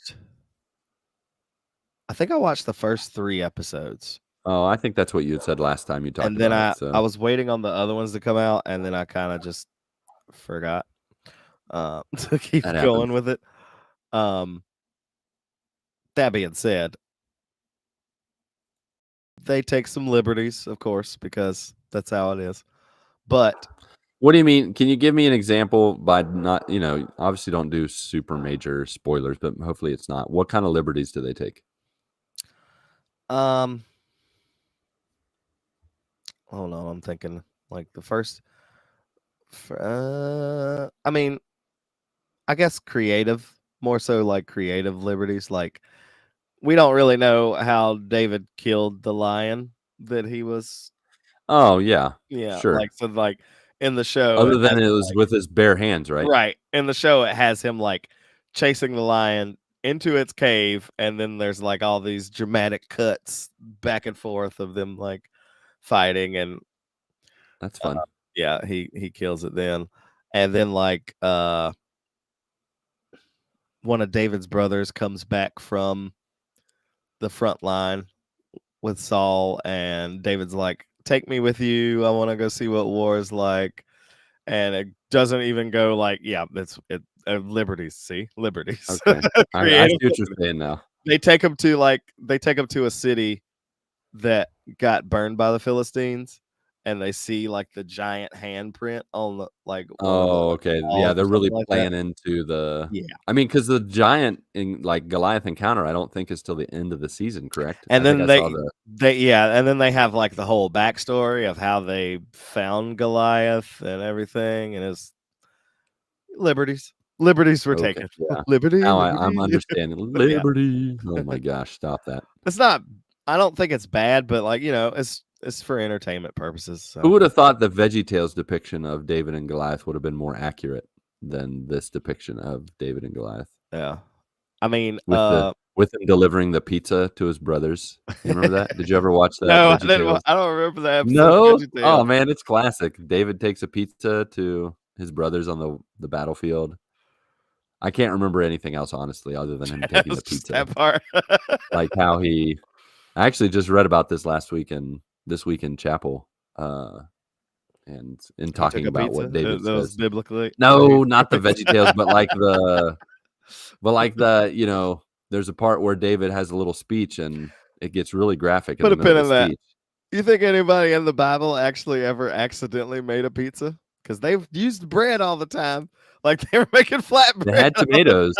Speaker 3: I think I watched the first 3 episodes,
Speaker 2: Oh, I think that's what you had said last time you talked
Speaker 3: and then
Speaker 2: about it. So.
Speaker 3: I was waiting on the other ones to come out, and then I kind of just forgot to keep
Speaker 2: That
Speaker 3: going
Speaker 2: happens.
Speaker 3: with it. That being said, they take some liberties, of course, because that's how it is. But
Speaker 2: What do you mean? Can you give me an example by not, obviously don't do super major spoilers, but hopefully it's not. What kind of liberties do they take?
Speaker 3: hold on, I'm thinking like the first. I mean, I guess creative, more so like creative liberties. Like we don't really know how David killed the lion that he was.
Speaker 2: Oh, yeah.
Speaker 3: Yeah,
Speaker 2: Sure.
Speaker 3: like so, like in the show,
Speaker 2: Other
Speaker 3: it
Speaker 2: than
Speaker 3: has
Speaker 2: it was
Speaker 3: like,
Speaker 2: with his bare hands, right?
Speaker 3: right in the show, it has him like chasing the lion into its cave, and then there's like all these dramatic cuts back and forth of them like fighting, and
Speaker 2: That's fun.
Speaker 3: yeah, he kills it then, and then like one of David's brothers comes back from the front line with Saul, and David's like, "Take me with you. I want to go see what war is like." And it doesn't even go like, yeah, it's liberties. See, liberties.
Speaker 2: Okay, I see what you're saying now.
Speaker 3: They take him to a city that got burned by the Philistines, and they see like the giant handprint on the like.
Speaker 2: Oh, okay. Yeah, they're really playing into the.
Speaker 3: Yeah,
Speaker 2: I mean, because the giant in like Goliath encounter, I don't think is till the end of the season, correct?
Speaker 3: and then
Speaker 2: I saw the.
Speaker 3: and then they have like the whole backstory of how they found Goliath and everything, and it's liberties. Liberties were taken.
Speaker 2: Yeah.
Speaker 3: Liberty.
Speaker 2: Now
Speaker 3: liberty.
Speaker 2: I'm understanding. Liberty. Oh my gosh, stop that.
Speaker 3: It's not. I don't think it's bad, but like it's for entertainment purposes. So.
Speaker 2: Who would have thought the VeggieTales depiction of David and Goliath would have been more accurate than this depiction of David and Goliath?
Speaker 3: Yeah, I mean,
Speaker 2: with him delivering the pizza to his brothers. You remember that? Did you ever watch that?
Speaker 3: No, I don't remember that episode.
Speaker 2: No. Oh man, it's classic. David takes a pizza to his brothers on the battlefield. I can't remember anything else, honestly, other than him taking the pizza.
Speaker 3: That part.
Speaker 2: Like how I actually just read about this this week in chapel, and in talking about what David says
Speaker 3: biblically.
Speaker 2: No, not the VeggieTales, but like the there's a part where David has a little speech and it gets really graphic.
Speaker 3: Put a pin in that.
Speaker 2: Speech.
Speaker 3: You think anybody in the Bible actually ever accidentally made a pizza? Because they've used bread all the time. Like they were making flatbread.
Speaker 2: They had tomatoes.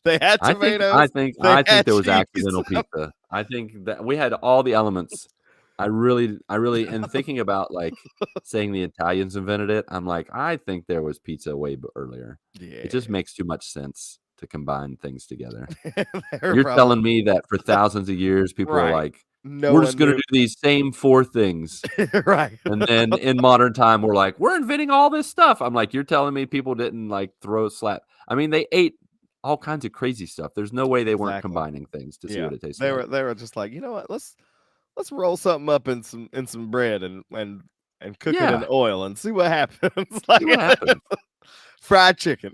Speaker 3: They had tomatoes.
Speaker 2: I think there was accidental pizza. I think that we had all the elements I really, and thinking about like saying the Italians invented it, I'm like, I think there was pizza way earlier.
Speaker 3: Yeah,
Speaker 2: It just makes too much sense to combine things together.
Speaker 3: they're
Speaker 2: You're
Speaker 3: probably
Speaker 2: telling me that for thousands of years, people are
Speaker 3: right.
Speaker 2: like,
Speaker 3: No
Speaker 2: we're just
Speaker 3: one
Speaker 2: going to
Speaker 3: knew.
Speaker 2: do these same 4 things.
Speaker 3: Right.
Speaker 2: And then in modern time, we're like, we're inventing all this stuff. I'm like, you're telling me people didn't like throw slap. I mean, they ate all kinds of crazy stuff. There's no way they weren't
Speaker 3: Exactly.
Speaker 2: combining things to see
Speaker 3: Yeah,
Speaker 2: what it tastes
Speaker 3: they
Speaker 2: like.
Speaker 3: were just like, you know what? Let's roll something up in some bread and cook it in
Speaker 2: Yeah.
Speaker 3: oil and see what happens. Like
Speaker 2: See what happens.
Speaker 3: fried chicken.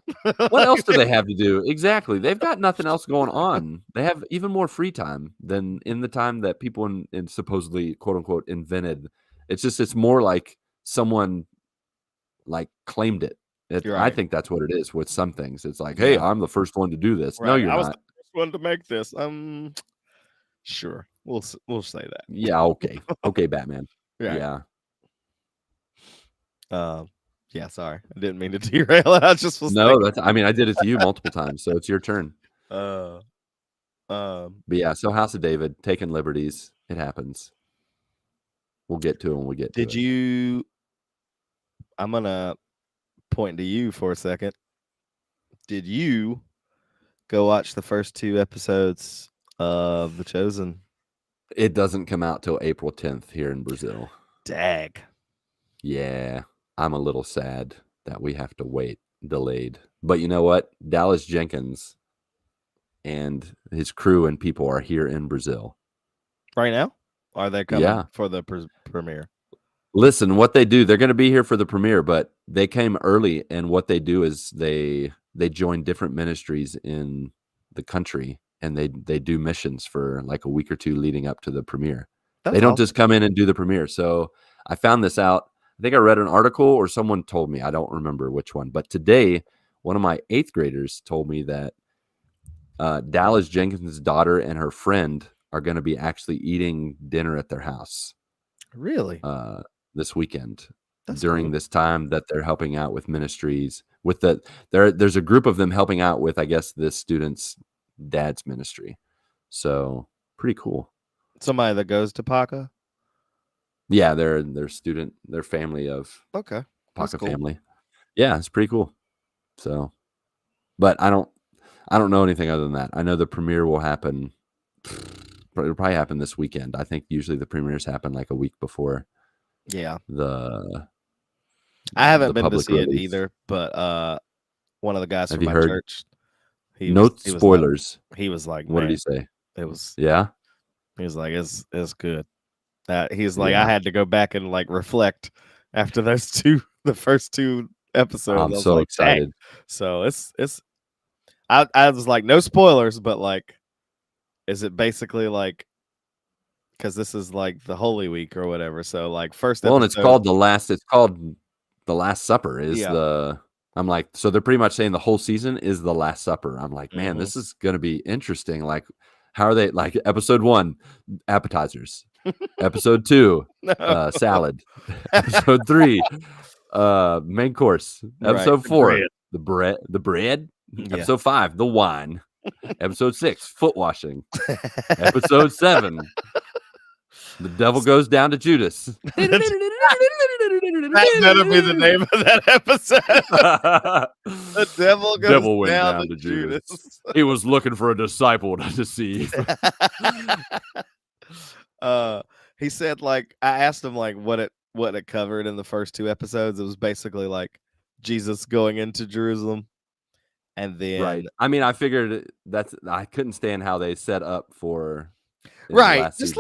Speaker 2: What else do they have to do? Exactly. They've got nothing else going on. They have even more free time than in the time that people in supposedly quote unquote invented. It's more like someone like claimed it.
Speaker 3: You're
Speaker 2: I
Speaker 3: right.
Speaker 2: think that's what it is with some things. It's like, hey,
Speaker 3: Yeah.
Speaker 2: I'm the first one to do this. No,
Speaker 3: Right.
Speaker 2: you're
Speaker 3: I was
Speaker 2: not.
Speaker 3: the first one to make this. Sure. We'll say that.
Speaker 2: Yeah, okay. Okay, Batman.
Speaker 3: Right.
Speaker 2: Yeah.
Speaker 3: Yeah, sorry. I didn't mean to derail it. I just was
Speaker 2: No,
Speaker 3: thinking.
Speaker 2: that's I mean, I did it to you multiple times, so it's your turn.
Speaker 3: Um
Speaker 2: But yeah, so House of David, taking liberties. It happens. We'll get to it when we get to it.
Speaker 3: Did you I'm gonna point to you for a second. Did you go watch the first 2 episodes of The Chosen?
Speaker 2: It doesn't come out till April 10th here in Brazil.
Speaker 3: Dag.
Speaker 2: Yeah, I'm a little sad that we have to wait, delayed. But you know what? Dallas Jenkins and his crew and people are here in Brazil.
Speaker 3: Right now? Are they coming for the premiere?
Speaker 2: Listen, what they do, they're going to be here for the premiere, but they came early, and what they do is they join different ministries in the country, and they do missions for like a week or two leading up to the premiere. They don't just come in and do the premiere. So I found this out. I think I read an article or someone told me. I don't remember which one. But today, one of my 8th graders told me that Dallas Jenkins' daughter and her friend are going to be actually eating dinner at their house.
Speaker 3: Really?
Speaker 2: This weekend.
Speaker 3: That's
Speaker 2: during
Speaker 3: cool.
Speaker 2: this time that they're helping out with ministries. With there's a group of them helping out with, I guess, this student's dad's ministry. So pretty cool.
Speaker 3: Somebody that goes to Paca?
Speaker 2: Yeah, their family of
Speaker 3: Okay.
Speaker 2: Paca
Speaker 3: cool.
Speaker 2: family. Yeah, it's pretty cool. So, but I don't know anything other than that. I know the premiere will happen. It'll probably happen this weekend. I think usually the premieres happen like a week before.
Speaker 3: Yeah.
Speaker 2: I
Speaker 3: haven't been to see it either, but one of the guys from my church.
Speaker 2: No spoilers.
Speaker 3: He was like,
Speaker 2: what did he say?
Speaker 3: It was
Speaker 2: yeah.
Speaker 3: He was like, it's good. He's like, I had to go back and like reflect after the first 2 episodes.
Speaker 2: I'm so excited.
Speaker 3: Dang. So it's I was like, no spoilers, but like, is it basically like, because this is like the Holy Week or whatever. So like first episode,
Speaker 2: and it's called the Last Supper I'm like, so they're pretty much saying the whole season is the Last Supper. I'm like, man, this is going to be interesting. Like, how are they like episode 1, appetizers, episode 2, salad, episode 3, main course, episode 4, the bread, episode 5, the wine, episode 6, foot washing, episode 7, the devil goes down to Judas.
Speaker 3: That better be the name of that episode. The devil goes down to Judas.
Speaker 2: He was looking for a disciple to deceive.
Speaker 3: He said, like, I asked him like what it covered in the first 2 episodes. It was basically like Jesus going into Jerusalem, and then
Speaker 2: right. I mean, I figured I couldn't stand how they set up for
Speaker 3: right. Just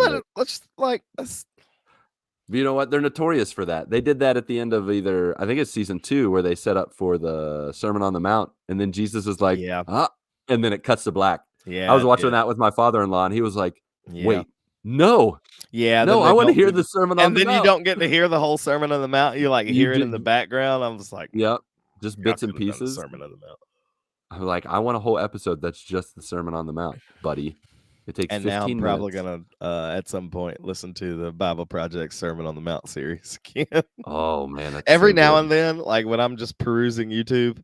Speaker 2: you know what? They're notorious for that. They did that at the end of I think it's season 2, where they set up for the Sermon on the Mount, and then Jesus is like, and then it cuts to black.
Speaker 3: Yeah,
Speaker 2: I was watching that with my father-in-law, and he was like, wait, no.
Speaker 3: Yeah,
Speaker 2: no, I want to hear the Sermon on the Mount.
Speaker 3: And then you don't get to hear the whole Sermon on the Mount. You like hear it in the background. I'm just like,
Speaker 2: yep, just bits and pieces.
Speaker 3: Sermon on the Mount.
Speaker 2: I'm like, I want a whole episode that's just the Sermon on the Mount, buddy. It takes 15 minutes.
Speaker 3: And now I'm probably gonna at some point listen to the Bible Project Sermon on the Mount series again.
Speaker 2: Oh man, that's
Speaker 3: every now and then, like when I'm just perusing YouTube,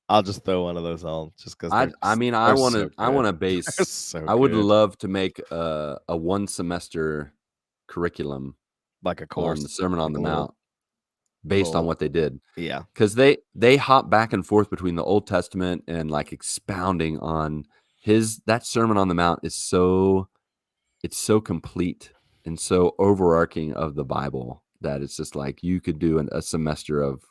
Speaker 3: I'll just throw one of those on just because.
Speaker 2: I want to base. I would love to make a 1 semester curriculum
Speaker 3: like a
Speaker 2: on
Speaker 3: course,
Speaker 2: the Sermon on
Speaker 3: like
Speaker 2: the
Speaker 3: a little,
Speaker 2: Mount based on
Speaker 3: little,
Speaker 2: what they did.
Speaker 3: yeah.
Speaker 2: Because they hop back and forth between the Old Testament and like expounding on that Sermon on the Mount is so complete and so overarching of the Bible that it's just like you could do a semester of,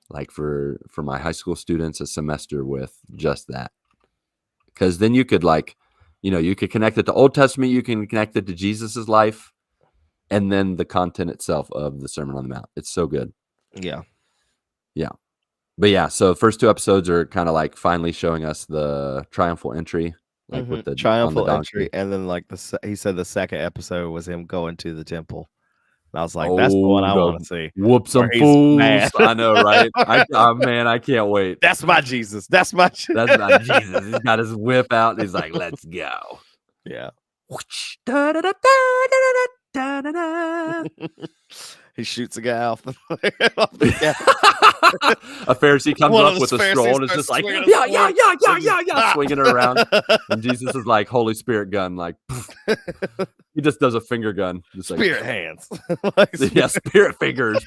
Speaker 2: like, for my high school students, a semester with just that. Because then you could, like, you could connect it to Old Testament, you can connect it to Jesus's life, and then the content itself of the Sermon on the Mount. It's so good.
Speaker 3: Yeah.
Speaker 2: Yeah. But yeah, so first 2 episodes are kind of like finally showing us the triumphal entry, like with the on the
Speaker 3: triumphal
Speaker 2: donkey.
Speaker 3: entry, and then like he said the second episode was him going to the temple. And I was like, that's the one I want to see.
Speaker 2: Whoop some
Speaker 3: where he's
Speaker 2: fools.
Speaker 3: mad.
Speaker 2: I know, right? Man, I can't wait.
Speaker 3: That's my Jesus. That's my
Speaker 2: That's not Jesus. He's got his whip out and he's like, let's go.
Speaker 3: Yeah.
Speaker 2: Da-da-da-da-da-da-da-da-da.
Speaker 3: He shoots a guy off the
Speaker 2: A Pharisee comes
Speaker 3: One
Speaker 2: up
Speaker 3: of
Speaker 2: with
Speaker 3: those
Speaker 2: a scroll and is
Speaker 3: Pharisees
Speaker 2: just like,
Speaker 3: starts
Speaker 2: yeah,
Speaker 3: swinging a
Speaker 2: yeah,
Speaker 3: sword.
Speaker 2: yeah, yeah,
Speaker 3: And
Speaker 2: yeah,
Speaker 3: just
Speaker 2: yeah, swinging it around. And Jesus is like, Holy Spirit gun, like, he just does a finger gun. Just like,
Speaker 3: Spirit hands.
Speaker 2: yeah, spirit fingers.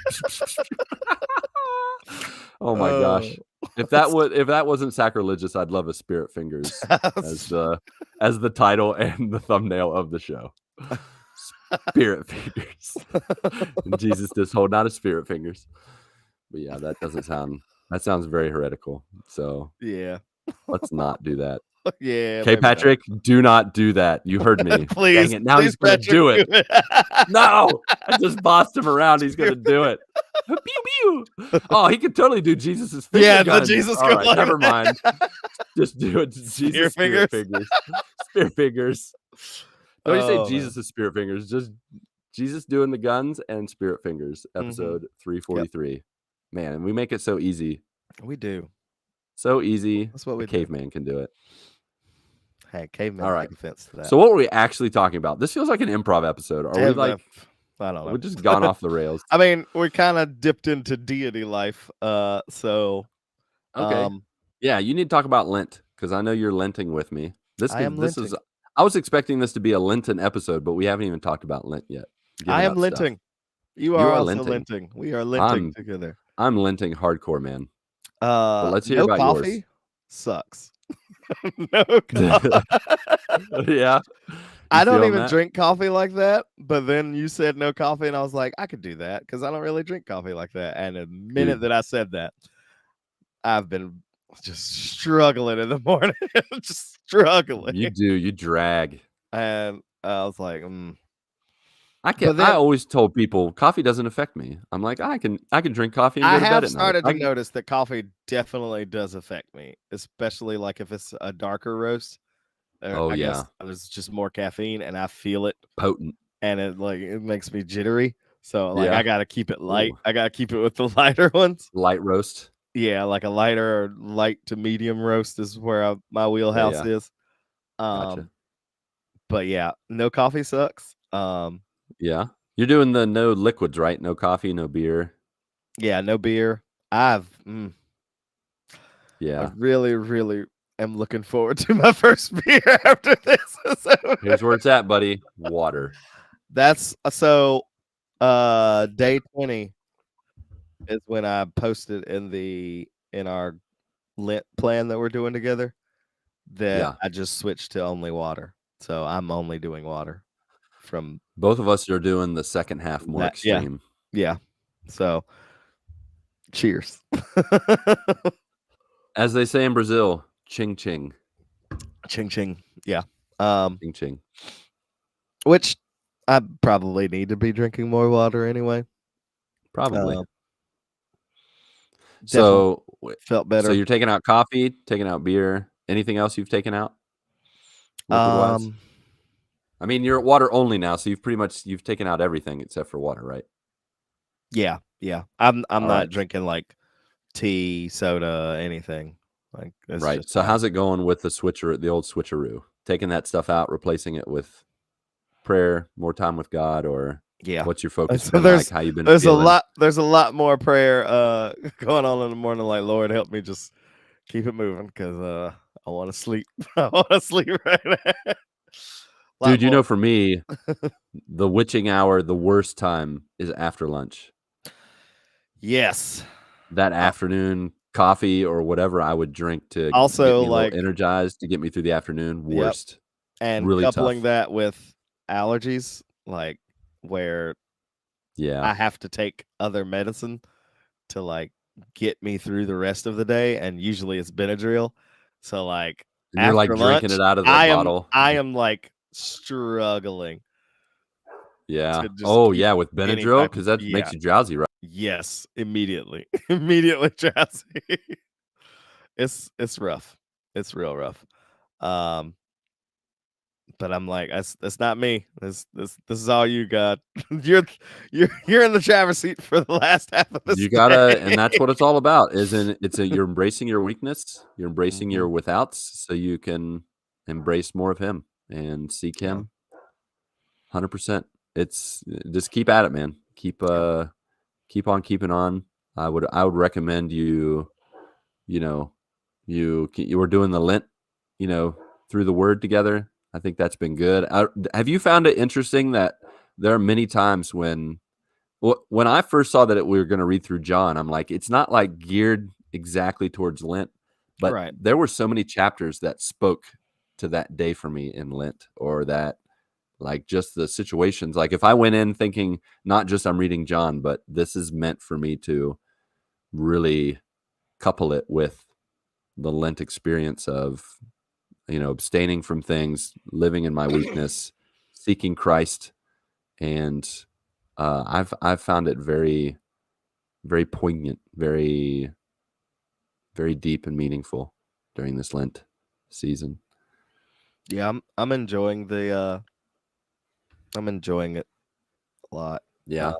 Speaker 2: Oh my gosh. If that wasn't sacrilegious, I'd love a spirit fingers as the title and the thumbnail of the show. Spirit fingers. And Jesus just holding out his spirit fingers. But yeah, that sounds very heretical. So
Speaker 3: yeah.
Speaker 2: let's not do that.
Speaker 3: Yeah.
Speaker 2: Okay, Patrick, do not do that. You heard me.
Speaker 3: Please.
Speaker 2: Dang it. Now he's gonna do it. No, I just bossed him around. He's gonna do it. Pew pew. Oh, he could totally do Jesus's finger
Speaker 3: Yeah,
Speaker 2: guns.
Speaker 3: the Jesus
Speaker 2: All
Speaker 3: gun
Speaker 2: right,
Speaker 3: like
Speaker 2: never
Speaker 3: that.
Speaker 2: mind. Just do it. Jesus spirit fingers. Spirit fingers. Don't you say Jesus' spirit fingers? Just Jesus doing the guns and spirit fingers. Episode 343. Yep. Man, we make it so easy.
Speaker 3: We do.
Speaker 2: So easy.
Speaker 3: That's what we do.
Speaker 2: Caveman can do it.
Speaker 3: Hey, caveman.
Speaker 2: All right.
Speaker 3: Take offense to that.
Speaker 2: So what were we actually talking about? This feels like an improv episode. Are we like?
Speaker 3: I don't know.
Speaker 2: We just gone off the rails.
Speaker 3: I mean, we kind of dipped into deity life. So.
Speaker 2: Okay. Yeah, you need to talk about Lent because I know you're Lenting with me. I was expecting this to be a Lenten episode, but we haven't even talked about Lent yet.
Speaker 3: I am Lenting. You are also Lenting. We are Lenting together.
Speaker 2: I'm Lenting hardcore, man. But let's hear about
Speaker 3: coffee
Speaker 2: yours.
Speaker 3: Sucks. No coffee.
Speaker 2: Yeah.
Speaker 3: I don't even drink coffee like that. But then you said no coffee, and I was like, I could do that because I don't really drink coffee like that. And the minute that I said that, I've been just struggling in the morning. Just struggling.
Speaker 2: You do. You drag.
Speaker 3: And I was like,
Speaker 2: I always told people coffee doesn't affect me. I'm like, I can drink coffee and go to bed at night. I have
Speaker 3: started to notice that coffee definitely does affect me, especially like if it's a darker roast. I guess there's just more caffeine and I feel it
Speaker 2: potent,
Speaker 3: and it makes me jittery. So I gotta keep it light. Ooh. I gotta keep it with the lighter ones.
Speaker 2: Light roast.
Speaker 3: Yeah, like a lighter or light to medium roast is where my wheelhouse is.
Speaker 2: Gotcha.
Speaker 3: But yeah, no coffee sucks.
Speaker 2: Yeah. You're doing the no liquids, right? No coffee, no beer.
Speaker 3: Yeah, no beer. I really, really am looking forward to my first beer after this.
Speaker 2: Here's where it's at, buddy. Water.
Speaker 3: That's so day 20 is when I posted in our Lent plan that we're doing together that I just switched to only water. So I'm only doing water. From
Speaker 2: both of us are doing the second half more extreme.
Speaker 3: Yeah. So cheers.
Speaker 2: As they say in Brazil, ching ching.
Speaker 3: Ching ching. Yeah.
Speaker 2: Ching ching.
Speaker 3: Which I probably need to be drinking more water anyway.
Speaker 2: Probably. So
Speaker 3: felt better.
Speaker 2: So you're taking out coffee, taking out beer. Anything else you've taken out? Liquid-wise? I mean, you're at water only now, so you've taken out everything except for water, right?
Speaker 3: Yeah. I'm not drinking like tea, soda, anything. Like
Speaker 2: right. So how's it going with the old switcheroo? Taking that stuff out, replacing it with prayer, more time with God, or what's your focus?
Speaker 3: So
Speaker 2: how you been?
Speaker 3: There's a lot more prayer going on in the morning. Like, Lord, help me just keep it moving because I want to sleep. I want to sleep right now. Lot
Speaker 2: Dude, you
Speaker 3: more.
Speaker 2: know, for me, the witching hour, the worst time is after lunch.
Speaker 3: Yes.
Speaker 2: That afternoon coffee or whatever I would drink to get
Speaker 3: Also,
Speaker 2: me a little
Speaker 3: like,
Speaker 2: energized to get me through the afternoon,
Speaker 3: yep.
Speaker 2: worst.
Speaker 3: And
Speaker 2: Really
Speaker 3: coupling
Speaker 2: tough.
Speaker 3: that with allergies, like where
Speaker 2: Yeah.
Speaker 3: I have to take other medicine to like get me through the rest of the day, and usually it's Benadryl. So like
Speaker 2: And you're, like,
Speaker 3: after
Speaker 2: drinking
Speaker 3: lunch,
Speaker 2: it out of the bottle.
Speaker 3: I am like struggling
Speaker 2: Yeah.
Speaker 3: to just
Speaker 2: Oh,
Speaker 3: keep
Speaker 2: yeah, with
Speaker 3: any
Speaker 2: Benadryl
Speaker 3: type
Speaker 2: because
Speaker 3: of
Speaker 2: that makes you drowsy, right?
Speaker 3: yes, immediately. Immediately drowsy. It's rough. It's real rough. Um But I'm like, that's not me. This is all you, God. You're in the driver's seat for the last half of this
Speaker 2: You gotta
Speaker 3: day.
Speaker 2: and that's what it's all about, isn't it's you're embracing your weakness, you're embracing your
Speaker 3: Mhm.
Speaker 2: withouts so you can embrace more of him and seek
Speaker 3: Yeah,
Speaker 2: him 100%. It's just keep at it, man.
Speaker 3: yeah.
Speaker 2: Keep on keeping on. I would recommend you know, you were doing the Lent, through the Word together. I think that's been good. Have you found it interesting that there are many times when I first saw that we were going to read through John, I'm like, it's not like geared exactly towards Lent, but
Speaker 3: Right.
Speaker 2: there were so many chapters that spoke to that day for me in Lent, or that like just the situations. Like if I went in thinking not just I'm reading John, but this is meant for me to really couple it with the Lent experience of, abstaining from things, living in my weakness, seeking Christ. And I've found it very, very poignant, very, very deep and meaningful during this Lent season.
Speaker 3: Yeah, I'm enjoying it a lot.
Speaker 2: Yeah.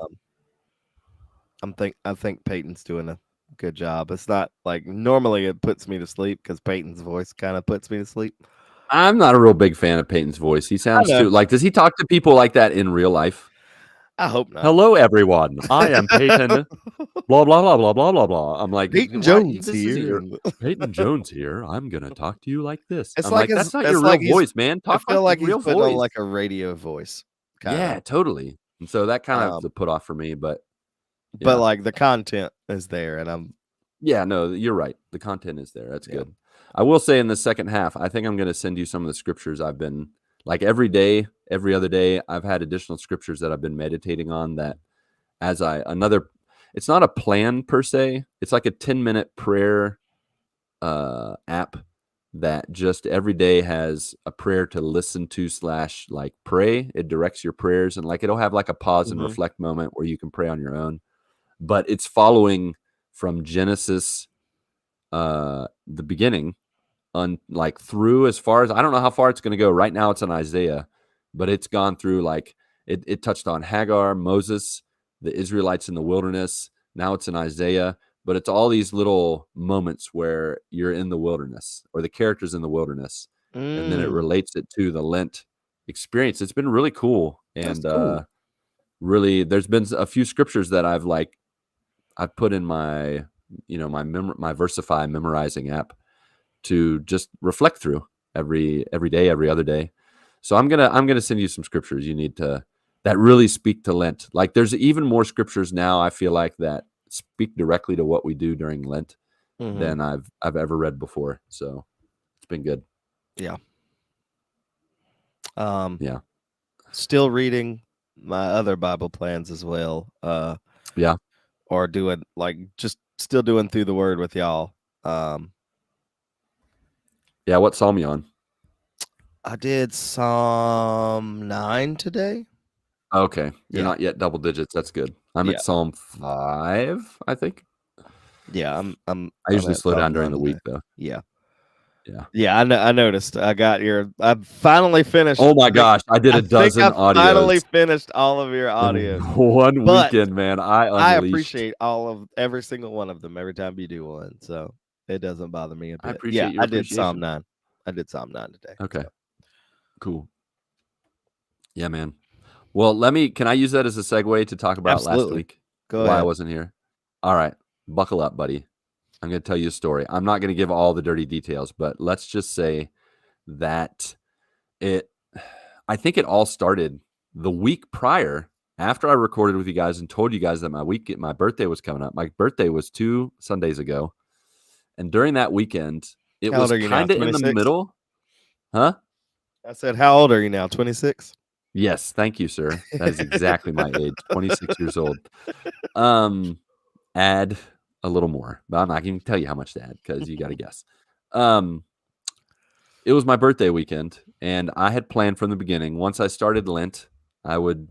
Speaker 3: Um, I think Peyton's doing a good job. It's not like normally it puts me to sleep because Peyton's voice kind of puts me to sleep.
Speaker 2: I'm not a real big fan of Peyton's voice. He
Speaker 3: I
Speaker 2: sounds
Speaker 3: know.
Speaker 2: too like, does he talk to people like that in real life?
Speaker 3: I hope not.
Speaker 2: Hello, everyone. I am Peyton. Blah blah blah blah blah blah blah. I'm like,
Speaker 3: Peyton
Speaker 2: why?
Speaker 3: Jones
Speaker 2: This is
Speaker 3: here.
Speaker 2: your Peyton Jones here. I'm gonna talk to you like this.
Speaker 3: It's
Speaker 2: I'm
Speaker 3: like
Speaker 2: like, that's not your
Speaker 3: it's
Speaker 2: real
Speaker 3: like he's
Speaker 2: voice, man.
Speaker 3: I
Speaker 2: Talk like
Speaker 3: feel
Speaker 2: your
Speaker 3: like he's
Speaker 2: real
Speaker 3: putting on
Speaker 2: voice.
Speaker 3: like a radio voice, kind of.
Speaker 2: Yeah, totally. And so that kind of
Speaker 3: Um,
Speaker 2: the put off for me, but
Speaker 3: but
Speaker 2: yeah.
Speaker 3: like the content is there, and I'm
Speaker 2: Yeah, no, you're right. The content is there. That's
Speaker 3: yeah.
Speaker 2: good. I will say in the second half, I think I'm going to send you some of the scriptures I've been like every day, every other day. I've had additional scriptures that I've been meditating on that it's not a plan per se. It's like a 10-minute prayer app that just every day has a prayer to listen to / like pray. It directs your prayers, and like it'll have like a pause and
Speaker 3: Mhm.
Speaker 2: reflect moment where you can pray on your own. But it's following from Genesis, the beginning, like through as far as I don't know how far it's going to go. Right now, it's in Isaiah, but it's gone through like it touched on Hagar, Moses, the Israelites in the wilderness. Now it's in Isaiah, but it's all these little moments where you're in the wilderness or the characters in the wilderness, and then it
Speaker 3: Mm,
Speaker 2: relates it to the Lent experience. It's been really cool,
Speaker 3: that's
Speaker 2: and
Speaker 3: cool.
Speaker 2: really, there's been a few scriptures that I've put in my my Versify memorizing app to just reflect through every day, every other day. So I'm gonna send you some scriptures you need to that really speak to Lent. Like there's even more scriptures now I feel like that speak directly to what we do during Lent
Speaker 3: Mhm.
Speaker 2: than I've ever read before. So it's been good.
Speaker 3: Yeah. Um,
Speaker 2: Yeah.
Speaker 3: Still reading my other Bible plans as well.
Speaker 2: Yeah.
Speaker 3: Or doing like just still doing through the word with y'all. Um,
Speaker 2: Yeah. What psalm you on?
Speaker 3: I did Psalm 9 today.
Speaker 2: Okay. You're
Speaker 3: Yeah.
Speaker 2: not yet double digits. That's good. I'm
Speaker 3: Yeah.
Speaker 2: at Psalm 5, I think.
Speaker 3: Yeah,
Speaker 2: I
Speaker 3: I'm
Speaker 2: usually
Speaker 3: at
Speaker 2: slow
Speaker 3: Psalm
Speaker 2: down during
Speaker 3: 9
Speaker 2: the week
Speaker 3: today.
Speaker 2: though.
Speaker 3: Yeah.
Speaker 2: Yeah.
Speaker 3: Yeah, I noticed. I finally finished.
Speaker 2: Oh my gosh, I did
Speaker 3: I
Speaker 2: a
Speaker 3: think
Speaker 2: dozen
Speaker 3: I finally
Speaker 2: audios
Speaker 3: finished all of your
Speaker 2: in
Speaker 3: audios.
Speaker 2: one
Speaker 3: But
Speaker 2: weekend, man. I
Speaker 3: I
Speaker 2: unleashed.
Speaker 3: appreciate every single one of them every time you do one. So it doesn't bother me a
Speaker 2: I
Speaker 3: bit. Yeah,
Speaker 2: appreciate your
Speaker 3: I did Psalm
Speaker 2: appreciation.
Speaker 3: 9. I did Psalm 9 today.
Speaker 2: Okay,
Speaker 3: So
Speaker 2: cool. Yeah, man. Well, can I use that as a segue to talk about last
Speaker 3: absolutely.
Speaker 2: week?
Speaker 3: Go
Speaker 2: Why I
Speaker 3: ahead.
Speaker 2: wasn't here? All right, buckle up, buddy. I'm going to tell you a story. I'm not going to give all the dirty details, but let's just say that it I think it all started the week prior, after I recorded with you guys and told you guys that my birthday was coming up. My birthday was 2 Sundays ago. And during that weekend, it
Speaker 3: How
Speaker 2: was
Speaker 3: old are you now?
Speaker 2: kind of in the
Speaker 3: 26?
Speaker 2: middle. Huh?
Speaker 3: I said, how old are you now? 26?
Speaker 2: Yes, thank you, sir. That is exactly my age, 26 years old. Add a little more, but I'm not going to tell you how much to add because you got to guess. It was my birthday weekend, and I had planned from the beginning. Once I started Lent, I would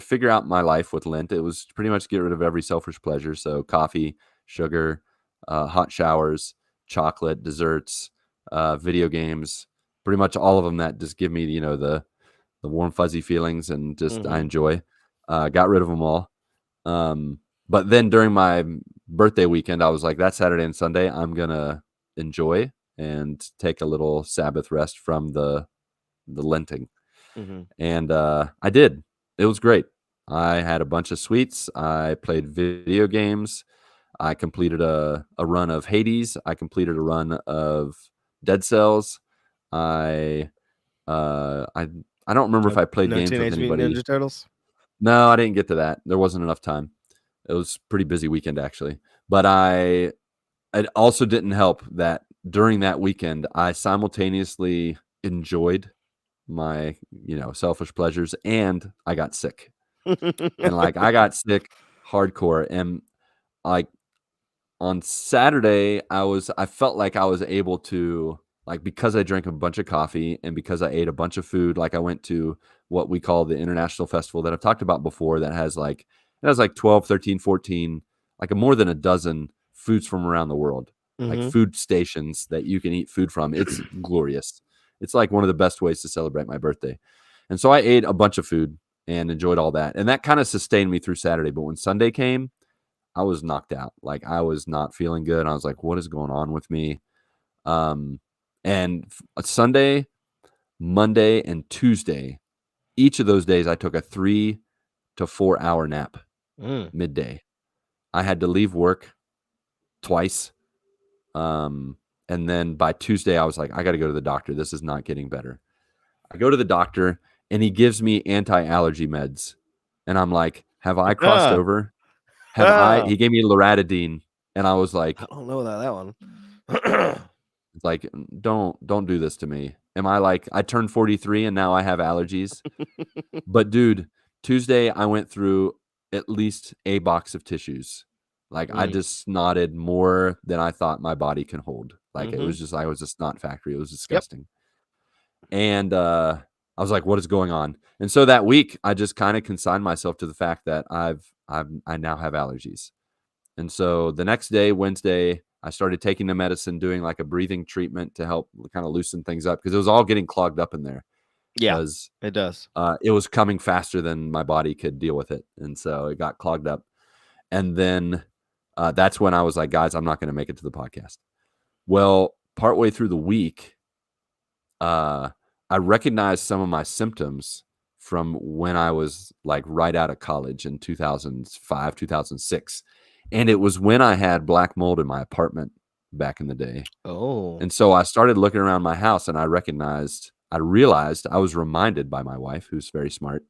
Speaker 2: figure out my life with Lent. It was pretty much get rid of every selfish pleasure. So coffee, sugar, hot showers, chocolate, desserts, video games, pretty much all of them that just give me, the warm, fuzzy feelings and just I enjoy. Got rid of them all. But then during my birthday weekend, I was like, that Saturday and Sunday, I'm going to enjoy and take a little Sabbath rest from the Lenting. And I did. It was great. I had a bunch of sweets. I played video games. I completed a run of Hades. I completed a run of Dead Cells. I don't remember if I played games with
Speaker 3: Teenage Mutant
Speaker 2: anybody.
Speaker 3: Ninja Turtles?
Speaker 2: No, I didn't get to that. There wasn't enough time. It was a pretty busy weekend, actually. But it also didn't help that during that weekend, I simultaneously enjoyed my, selfish pleasures, and I got sick. And like I got sick hardcore. And like on Saturday, I felt like I was able to, like, because I drank a bunch of coffee and because I ate a bunch of food, like I went to what we call the International Festival that I've talked about before that has like 12, 13, 14, like more than a dozen foods from around the world, like food stations that you can eat food from. It's glorious. It's like one of the best ways to celebrate my birthday. And so I ate a bunch of food and enjoyed all that. And that kind of sustained me through Saturday. But when Sunday came, I was knocked out. Like I was not feeling good. I was like, what is going on with me? And Sunday, Monday, and Tuesday, each of those days, I took a 3 to 4 hour nap midday. I had to leave work twice. And then by Tuesday, I was like, I got to go to the doctor. This is not getting better. I go to the doctor and he gives me anti-allergy meds. And I'm like, have I crossed over? He gave me loratadine. And I was like,
Speaker 3: I don't know about that one.
Speaker 2: It's like, don't do this to me. Am I like, I turned 43 and now I have allergies? But dude, Tuesday I went through at least a box of tissues. Like I just snotted more than I thought my body can hold. Like it was just, I was a snot factory. It was disgusting. And I was like, what is going on? And so that week I just kind of consigned myself to the fact that I now have allergies. And so the next day, Wednesday, I started taking the medicine, doing like a breathing treatment to help kind of loosen things up because it was all getting clogged up in there.
Speaker 3: Yeah, it does.
Speaker 2: It was coming faster than my body could deal with it. And so it got clogged up. And then that's when I was like, guys, I'm not going to make it to the podcast. Well, partway through the week, I recognized some of my symptoms from when I was like right out of college in 2005, 2006. And it was when I had black mold in my apartment back in the day.
Speaker 3: Oh.
Speaker 2: And so I started looking around my house and I realized I was reminded by my wife, who's very smart,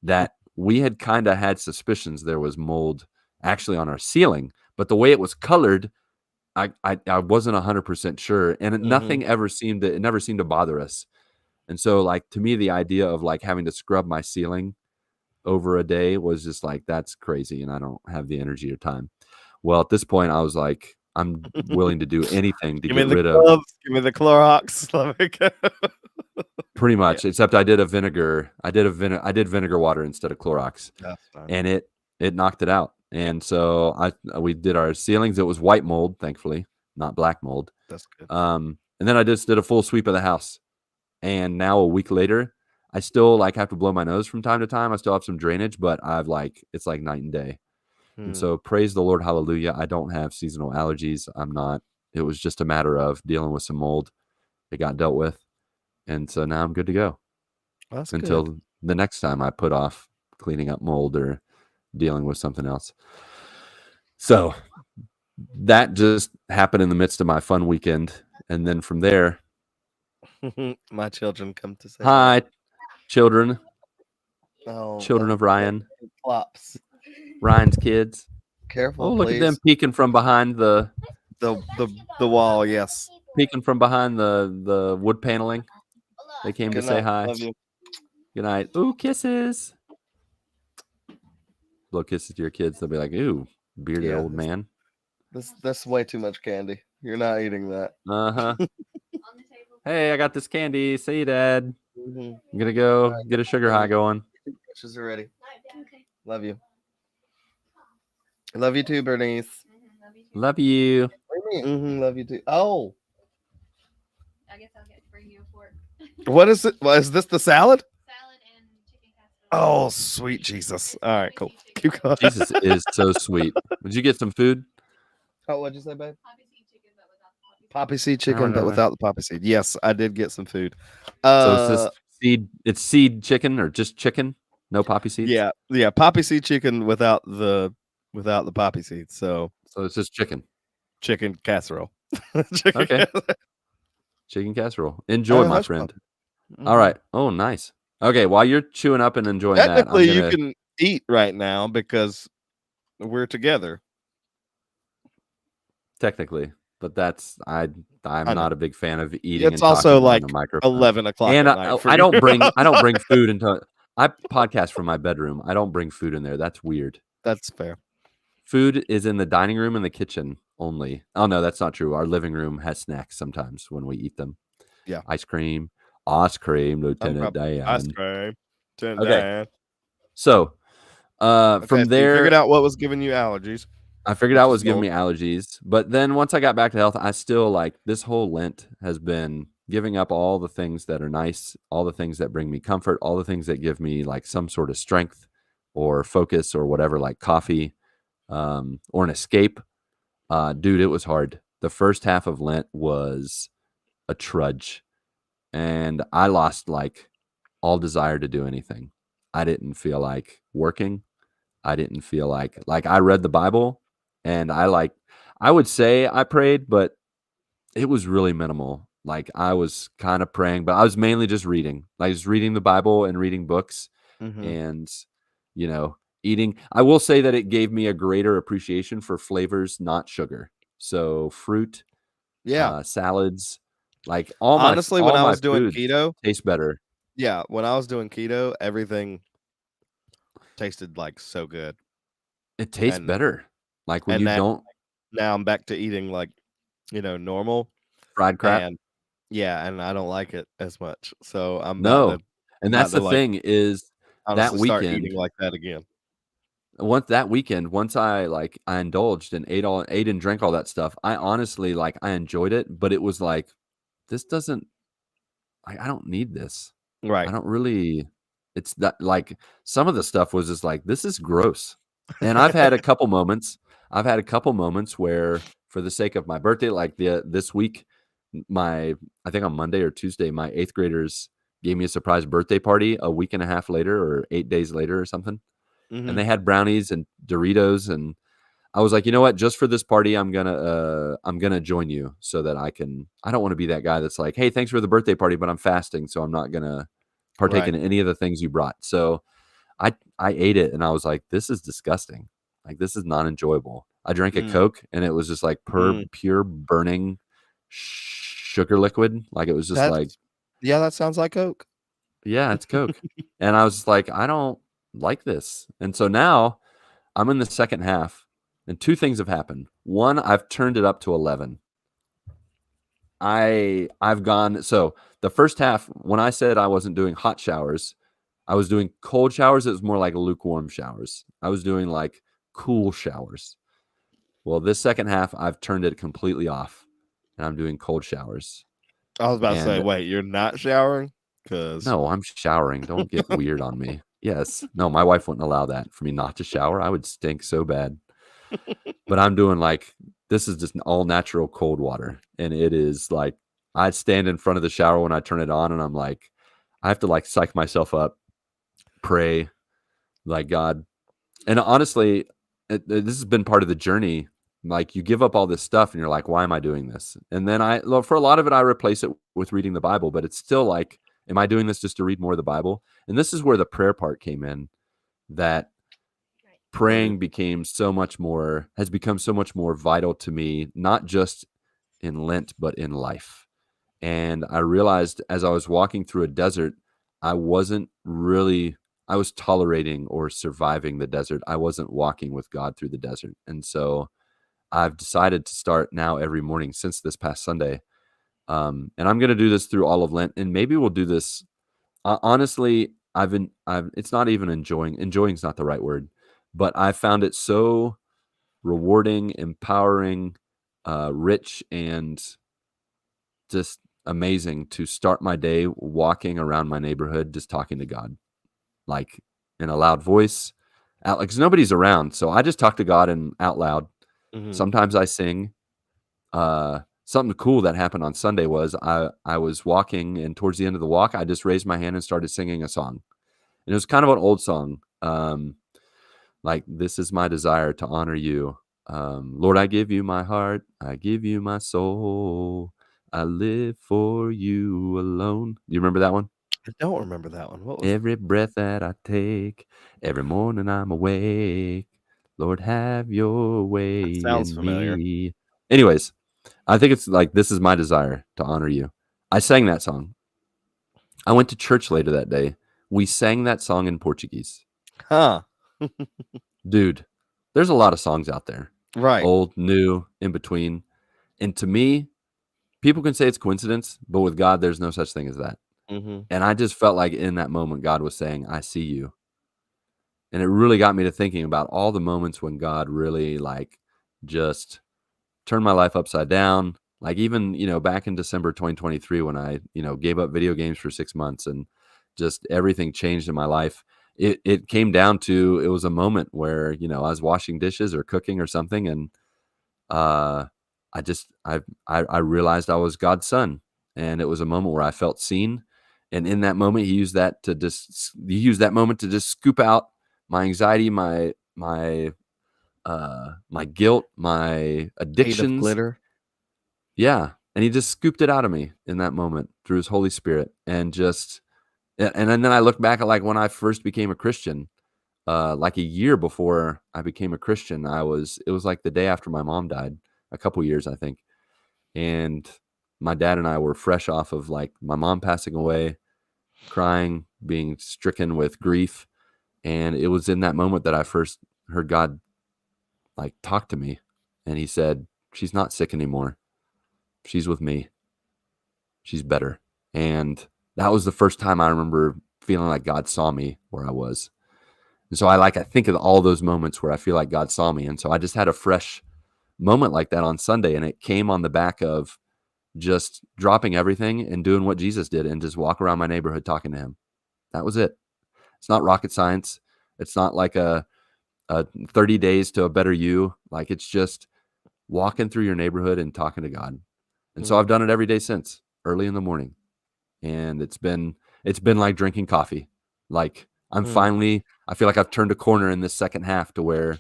Speaker 2: that we had kind of had suspicions there was mold actually on our ceiling. But the way it was colored, I wasn't 100% sure. And it never seemed to bother us. And so like, to me, the idea of like having to scrub my ceiling over a day was just like, that's crazy. And I don't have the energy or time. Well, at this point I was like, I'm willing to do anything to get rid of.
Speaker 3: Give me the Clorox.
Speaker 2: Pretty much, except I did vinegar water instead of Clorox. And it knocked it out. And so we did our ceilings. It was white mold, thankfully, not black mold.
Speaker 3: That's good.
Speaker 2: And then I just did a full sweep of the house. And now a week later, I still like have to blow my nose from time to time. I still have some drainage, but it's like night and day. And so praise the Lord, hallelujah. I don't have seasonal allergies. It was just a matter of dealing with some mold. It got dealt with. And so now I'm good to go.
Speaker 3: That's
Speaker 2: until
Speaker 3: good.
Speaker 2: The next time I put off cleaning up mold or dealing with something else. So that just happened in the midst of my fun weekend. And then from there,
Speaker 3: my children come to say
Speaker 2: hi. children
Speaker 3: Oh,
Speaker 2: of Ryan,
Speaker 3: flops.
Speaker 2: Ryan's kids.
Speaker 3: Careful,
Speaker 2: Oh, look at
Speaker 3: please.
Speaker 2: them peeking from behind the
Speaker 3: wall. Yes.
Speaker 2: the wood paneling. They came to
Speaker 3: Good
Speaker 2: say
Speaker 3: night.
Speaker 2: hi.
Speaker 3: Love you.
Speaker 2: Good night. Ooh, kisses. Blow kisses to your kids. They'll be like, ooh, bearded
Speaker 3: Yeah,
Speaker 2: old man.
Speaker 3: That's way too much candy. You're not eating that.
Speaker 2: Uh-huh. Hey, I got this candy. See you, Dad.
Speaker 3: Mm-hmm.
Speaker 2: I'm gonna go get a sugar high going.
Speaker 3: Dishes are ready. Okay. Love you. Love you too, Bernice.
Speaker 2: Love you.
Speaker 3: Mm-hmm, love you too. Oh,
Speaker 1: I guess I'll get to bring you a fork.
Speaker 3: what is it? Well, is this the salad?
Speaker 1: Salad and chicken casserole.
Speaker 3: Oh, sweet Jesus. All right, cool. Keep going.
Speaker 2: Jesus is so sweet. Did you get some food?
Speaker 3: Oh, what'd you say, babe?
Speaker 1: Poppy seed chicken,
Speaker 3: Poppy seed chicken,
Speaker 1: but without the poppy seed.
Speaker 3: but without the poppy seed. Yes, I did get some food.
Speaker 2: So is this seed? It's seed chicken or just chicken? No poppy seeds?
Speaker 3: Yeah, poppy seed chicken without the poppy seeds. So
Speaker 2: it's just chicken.
Speaker 3: Chicken casserole.
Speaker 2: Okay. Chicken casserole. Enjoy, my friend.
Speaker 3: Mm-hmm.
Speaker 2: All right. Oh, nice. Okay, while you're chewing up and enjoying
Speaker 3: Technically,
Speaker 2: that,
Speaker 3: you can eat right now because we're together.
Speaker 2: Technically, but that's I'm not a big fan of eating.
Speaker 3: It's
Speaker 2: and
Speaker 3: also
Speaker 2: talking
Speaker 3: like
Speaker 2: on the microphone.
Speaker 3: 11 o'clock.
Speaker 2: And
Speaker 3: at night for
Speaker 2: I
Speaker 3: you.
Speaker 2: don't bring food into. I podcast from my bedroom. I don't bring food in there. That's weird.
Speaker 3: That's fair.
Speaker 2: Food is in the dining room and the kitchen only. Oh no, that's not true. Our living room has snacks sometimes when we eat them.
Speaker 3: Yeah.
Speaker 2: Ice cream, Lieutenant Dan.
Speaker 3: Ice cream.
Speaker 2: Okay. So, from
Speaker 3: so
Speaker 2: there,
Speaker 3: you figured out what was giving you allergies.
Speaker 2: I figured out what was giving me allergies. But then once I got back to health, I still like this whole Lent has been giving up all the things that are nice, all the things that bring me comfort, all the things that give me like some sort of strength or focus or whatever, like coffee, or an escape. Dude, it was hard. The first half of Lent was a trudge, and I lost like all desire to do anything. I didn't feel like working. I didn't feel like I read the Bible, and I would say I prayed, but it was really minimal. Like I was kind of praying, but I was mainly just reading. Like just reading the Bible and reading books, and eating. I will say that it gave me a greater appreciation for flavors, not sugar. So fruit, salads, like all my
Speaker 3: honestly, when I was doing keto,
Speaker 2: tastes better.
Speaker 3: Yeah, when I was doing keto, everything tasted like so good.
Speaker 2: It tastes better. Like when you don't.
Speaker 3: Now I'm back to eating like, normal
Speaker 2: fried crap.
Speaker 3: And I don't like it as much. So I'm
Speaker 2: and that's the thing is that weekend
Speaker 3: start eating like that again.
Speaker 2: Once I indulged and ate and drank all that stuff, I honestly I enjoyed it, but it was like, this doesn't, I don't need this.
Speaker 3: Right.
Speaker 2: I don't really, it's that like some of the stuff was just like, this is gross. And I've had a couple moments where for the sake of my birthday, like this week, I think on Monday or Tuesday, my 8th graders gave me a surprise birthday party a week and a half later or 8 days later or something.
Speaker 3: Mm-hmm.
Speaker 2: And they had brownies and Doritos, and I was like, you know what? Just for this party, I'm gonna join you so that I don't want to be that guy that's like, hey, thanks for the birthday party, but I'm fasting, so I'm not gonna partake in any of the things you brought. So I ate it, and I was like, this is disgusting. Like this is not enjoyable. I drank a Coke, and it was just like pure burning sugar liquid. Like it was just
Speaker 3: that sounds like Coke.
Speaker 2: Yeah, it's Coke. And I was like, I don't like this. And so now I'm in the second half, and 2 things have happened. One, I've turned it up to 11. I've gone, so the first half, when I said I wasn't doing hot showers, I was doing cold showers. It was more like lukewarm showers. I was doing like cool showers. Well, this second half, I've turned it completely off, and I'm doing cold showers.
Speaker 3: I was about to say, wait, you're not showering?
Speaker 2: No, I'm showering. Don't get weird on me. Yes. No, my wife wouldn't allow that for me not to shower. I would stink so bad. But I'm doing this is just an all natural cold water. And it is like, I stand in front of the shower when I turn it on, and I'm like, I have to psych myself up, pray, like God. And honestly, this has been part of the journey. Like you give up all this stuff and you're like, why am I doing this? And then for a lot of it, I replace it with reading the Bible, but it's still like, Am I doing this just to read more of the Bible? And this is where the prayer part came in, that
Speaker 1: Right.
Speaker 2: praying has become so much more vital to me, not just in Lent, but in life. And I realized as I was walking through a desert, I was tolerating or surviving the desert. I wasn't walking with God through the desert. And so I've decided to start now every morning since this past Sunday. And I'm going to do this through all of Lent, and maybe we'll do this. Honestly, it's not even enjoying's not the right word, but I found it so rewarding, empowering, rich, and just amazing to start my day walking around my neighborhood, just talking to God, like in a loud voice, out, like, 'cause nobody's around. So I just talk to God and out loud.
Speaker 3: Mhm.
Speaker 2: Sometimes I sing. Something cool that happened on Sunday was I was walking, and towards the end of the walk, I just raised my hand and started singing a song. And it was kind of an old song. Like, this is my desire to honor you. Lord, I give you my heart. I give you my soul. I live for you alone. Do you remember that one?
Speaker 3: I don't remember that one. What was
Speaker 2: Every breath that I take, every morning I'm awake. Lord, have your way
Speaker 3: sounds
Speaker 2: in
Speaker 3: familiar.
Speaker 2: me. Anyways, I think it's like, this is my desire to honor you. I sang that song. I went to church later that day. We sang that song in Portuguese.
Speaker 3: Huh.
Speaker 2: Dude, there's a lot of songs out there.
Speaker 3: Right.
Speaker 2: Old, new, in between. And to me, people can say it's coincidence, but with God, there's no such thing as that.
Speaker 3: Mhm.
Speaker 2: And I just felt like in that moment, God was saying, I see you. And it really got me to thinking about all the moments when God really, like, just turned my life upside down. Like, even, back in December 2023, when I, gave up video games for 6 months and just everything changed in my life. It came down to, it was a moment where, I was washing dishes or cooking or something. And I realized I was God's son. And it was a moment where I felt seen. And in that moment, he used that moment to just scoop out my anxiety, my guilt, my
Speaker 3: Made of
Speaker 2: addictions.
Speaker 3: glitter.
Speaker 2: Yeah. And he just scooped it out of me in that moment through his Holy Spirit. And then I look back at, like, when I first became a Christian, like a year before I became a Christian, it was like the day after my mom died, a couple years, I think. And my dad and I were fresh off of, like, my mom passing away, crying, being stricken with grief. And it was in that moment that I first heard God, like, talk to me. And he said, she's not sick anymore. She's with me. She's better. And that was the first time I remember feeling like God saw me where I was. And so I think of all those moments where I feel like God saw me. And so I just had a fresh moment like that on Sunday. And it came on the back of just dropping everything and doing what Jesus did and just walk around my neighborhood talking to him. That was it. It's not rocket science. It's not like a 30 days to a better you. Like, it's just walking through your neighborhood and talking to God. And so I've done it every day since, early in the morning. And it's been like drinking coffee. Like, I feel like I've turned a corner in this second half to where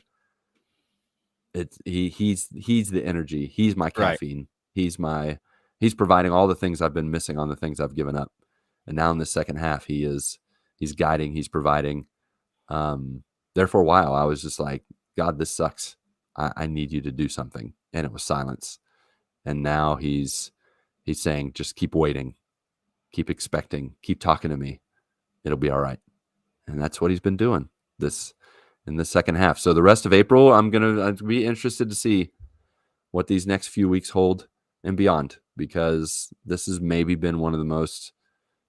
Speaker 2: he's the energy. He's my caffeine. Right. He's providing all the things I've been missing on the things I've given up. And now in the second half, he's guiding, he's providing. There for a while, I was just like, God, this sucks. I need you to do something. And it was silence. And now he's saying, just keep waiting, keep expecting, keep talking to me. It'll be all right. And that's what he's been doing in the second half. So the rest of April, I'd be interested to see what these next few weeks hold and beyond, because this has maybe been one of the most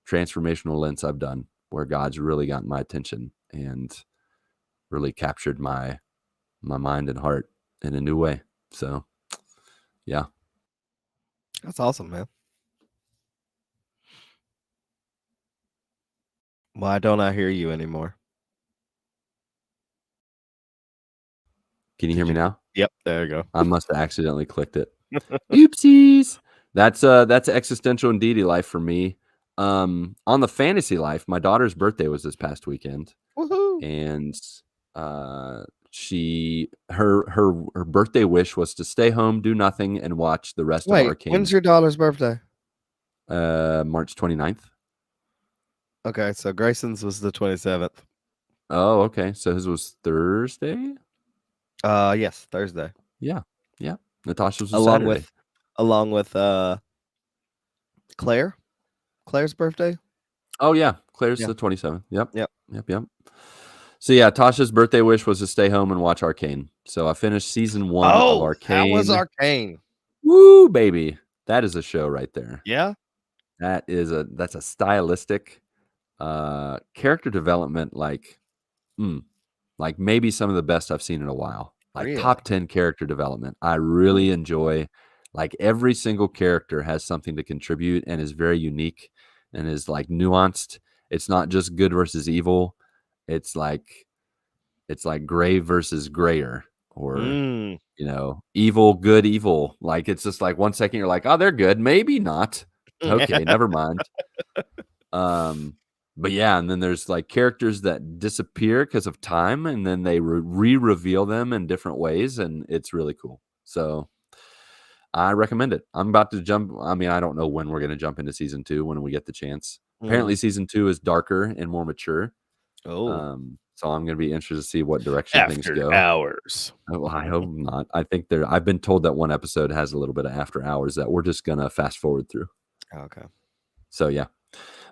Speaker 2: transformational Lents I've done, where God's really gotten my attention and really captured my mind and heart in a new way. So, yeah.
Speaker 3: That's awesome, man. Why don't I hear you anymore?
Speaker 2: Can you hear me now?
Speaker 3: Yep, there you go.
Speaker 2: I must have accidentally clicked it. Oopsies. That's existential and deity life for me. On the fantasy life, my daughter's birthday was this past weekend.
Speaker 3: Woohoo!
Speaker 2: And her birthday wish was to stay home, do nothing, and watch the rest of Arcane.
Speaker 3: When's your daughter's birthday?
Speaker 2: March 29th.
Speaker 3: Okay, so Grayson's was the 27th.
Speaker 2: Oh, okay. So his was Thursday.
Speaker 3: Yes, Thursday.
Speaker 2: Yeah. Natasha's was
Speaker 3: Along
Speaker 2: Saturday.
Speaker 3: with Claire's birthday.
Speaker 2: Oh yeah, Claire's
Speaker 3: Yeah.
Speaker 2: the 27th. Yep.
Speaker 3: Yep.
Speaker 2: So yeah, Tasha's birthday wish was to stay home and watch Arcane. So I finished season 1 of Arcane.
Speaker 3: How was Arcane?
Speaker 2: Woo, baby. That is a show right there.
Speaker 3: Yeah.
Speaker 2: That's a stylistic character development like maybe some of the best I've seen in a while. Like
Speaker 3: Really?
Speaker 2: top 10 character development. I really enjoy, like, every single character has something to contribute and is very unique and is like nuanced. It's not just good versus evil. It's like gray versus grayer, or evil, good, evil. Like, it's just like 1 second you're like, oh, they're good, maybe not. Okay, never mind. But yeah, and then there's like characters that disappear because of time, and then they reveal them in different ways, and it's really cool. So I recommend it. I'm about to jump. I mean, I don't know when we're going to jump into season 2 when we get the chance. Apparently, season 2 is darker and more mature.
Speaker 3: Oh,
Speaker 2: so I'm going to be interested to see what direction things go.
Speaker 3: Hours.
Speaker 2: Oh, I hope not. I think I've been told that one episode has a little bit of after hours that we're just going to fast forward through.
Speaker 3: Okay.
Speaker 2: So yeah,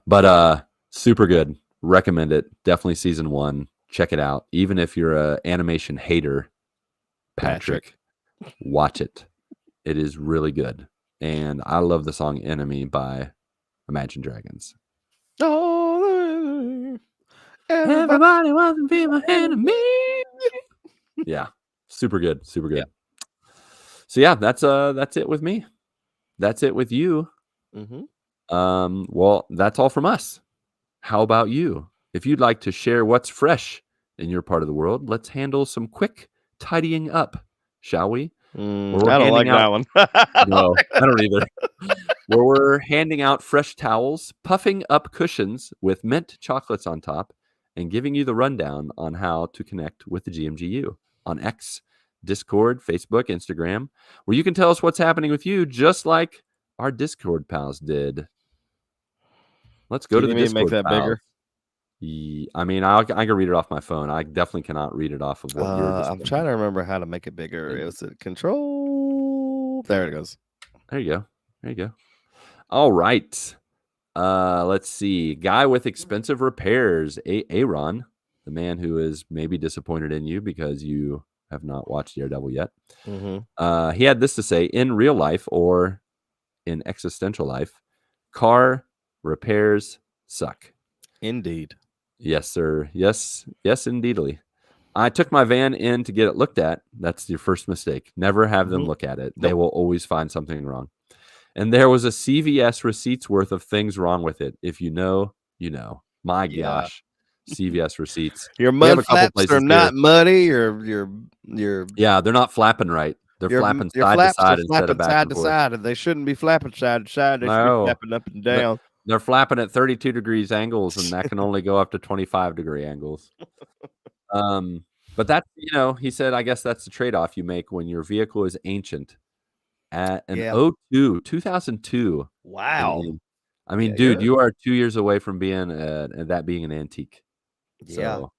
Speaker 2: but super good. Recommend it. Definitely season 1. Check it out. Even if you're a animation hater, Patrick, watch it. It is really good. And I love the song Enemy by Imagine Dragons.
Speaker 3: Oh,
Speaker 2: everybody wants to be my enemy. Yeah. Super good. Super good. Yeah. So yeah, that's it with me. That's it with you. Well, that's all from us. How about you? If you'd like to share what's fresh in your part of the world, let's handle some quick tidying up, shall we?
Speaker 3: I don't like that one.
Speaker 2: No, I don't either. Where we're handing out fresh towels, puffing up cushions with mint chocolates on top, and giving you the rundown on how to connect with the GMGU on X, Discord, Facebook, Instagram, where you can tell us what's happening with you, just like our Discord pals did. Let's go to the Discord.
Speaker 3: Make that
Speaker 2: pals.
Speaker 3: bigger?
Speaker 2: I mean, I can read it off my phone. I definitely cannot read it off of what you're just
Speaker 3: I'm trying to remember how to make it bigger. It was control. There it goes.
Speaker 2: There you go. All right. Let's see. Guy with expensive repairs, Aaron, the man who is maybe disappointed in you because you have not watched Daredevil yet. He had this to say: in real life or in existential life, car repairs suck.
Speaker 3: Indeed.
Speaker 2: Yes, sir. Yes, indeedly. I took my van in to get it looked at. That's your first mistake. Never have them look at it. They will always find something wrong. And there was a CVS receipts worth of things wrong with it. If you know, you know. My gosh. CVS receipts.
Speaker 3: Your mud flaps are not muddy. Your
Speaker 2: yeah, they're not flapping right. They're flapping side to side instead of back and forth.
Speaker 3: And they shouldn't be flapping side to side. They should be flapping up and down.
Speaker 2: They're flapping at 32 degrees angles, and that can only go up to 25-degree angles. But that's, he said, I guess that's the trade-off you make when your vehicle is ancient. At an 2002.
Speaker 3: Wow.
Speaker 2: I mean, dude, you are 2 years away from being an antique.
Speaker 3: Yeah.
Speaker 2: So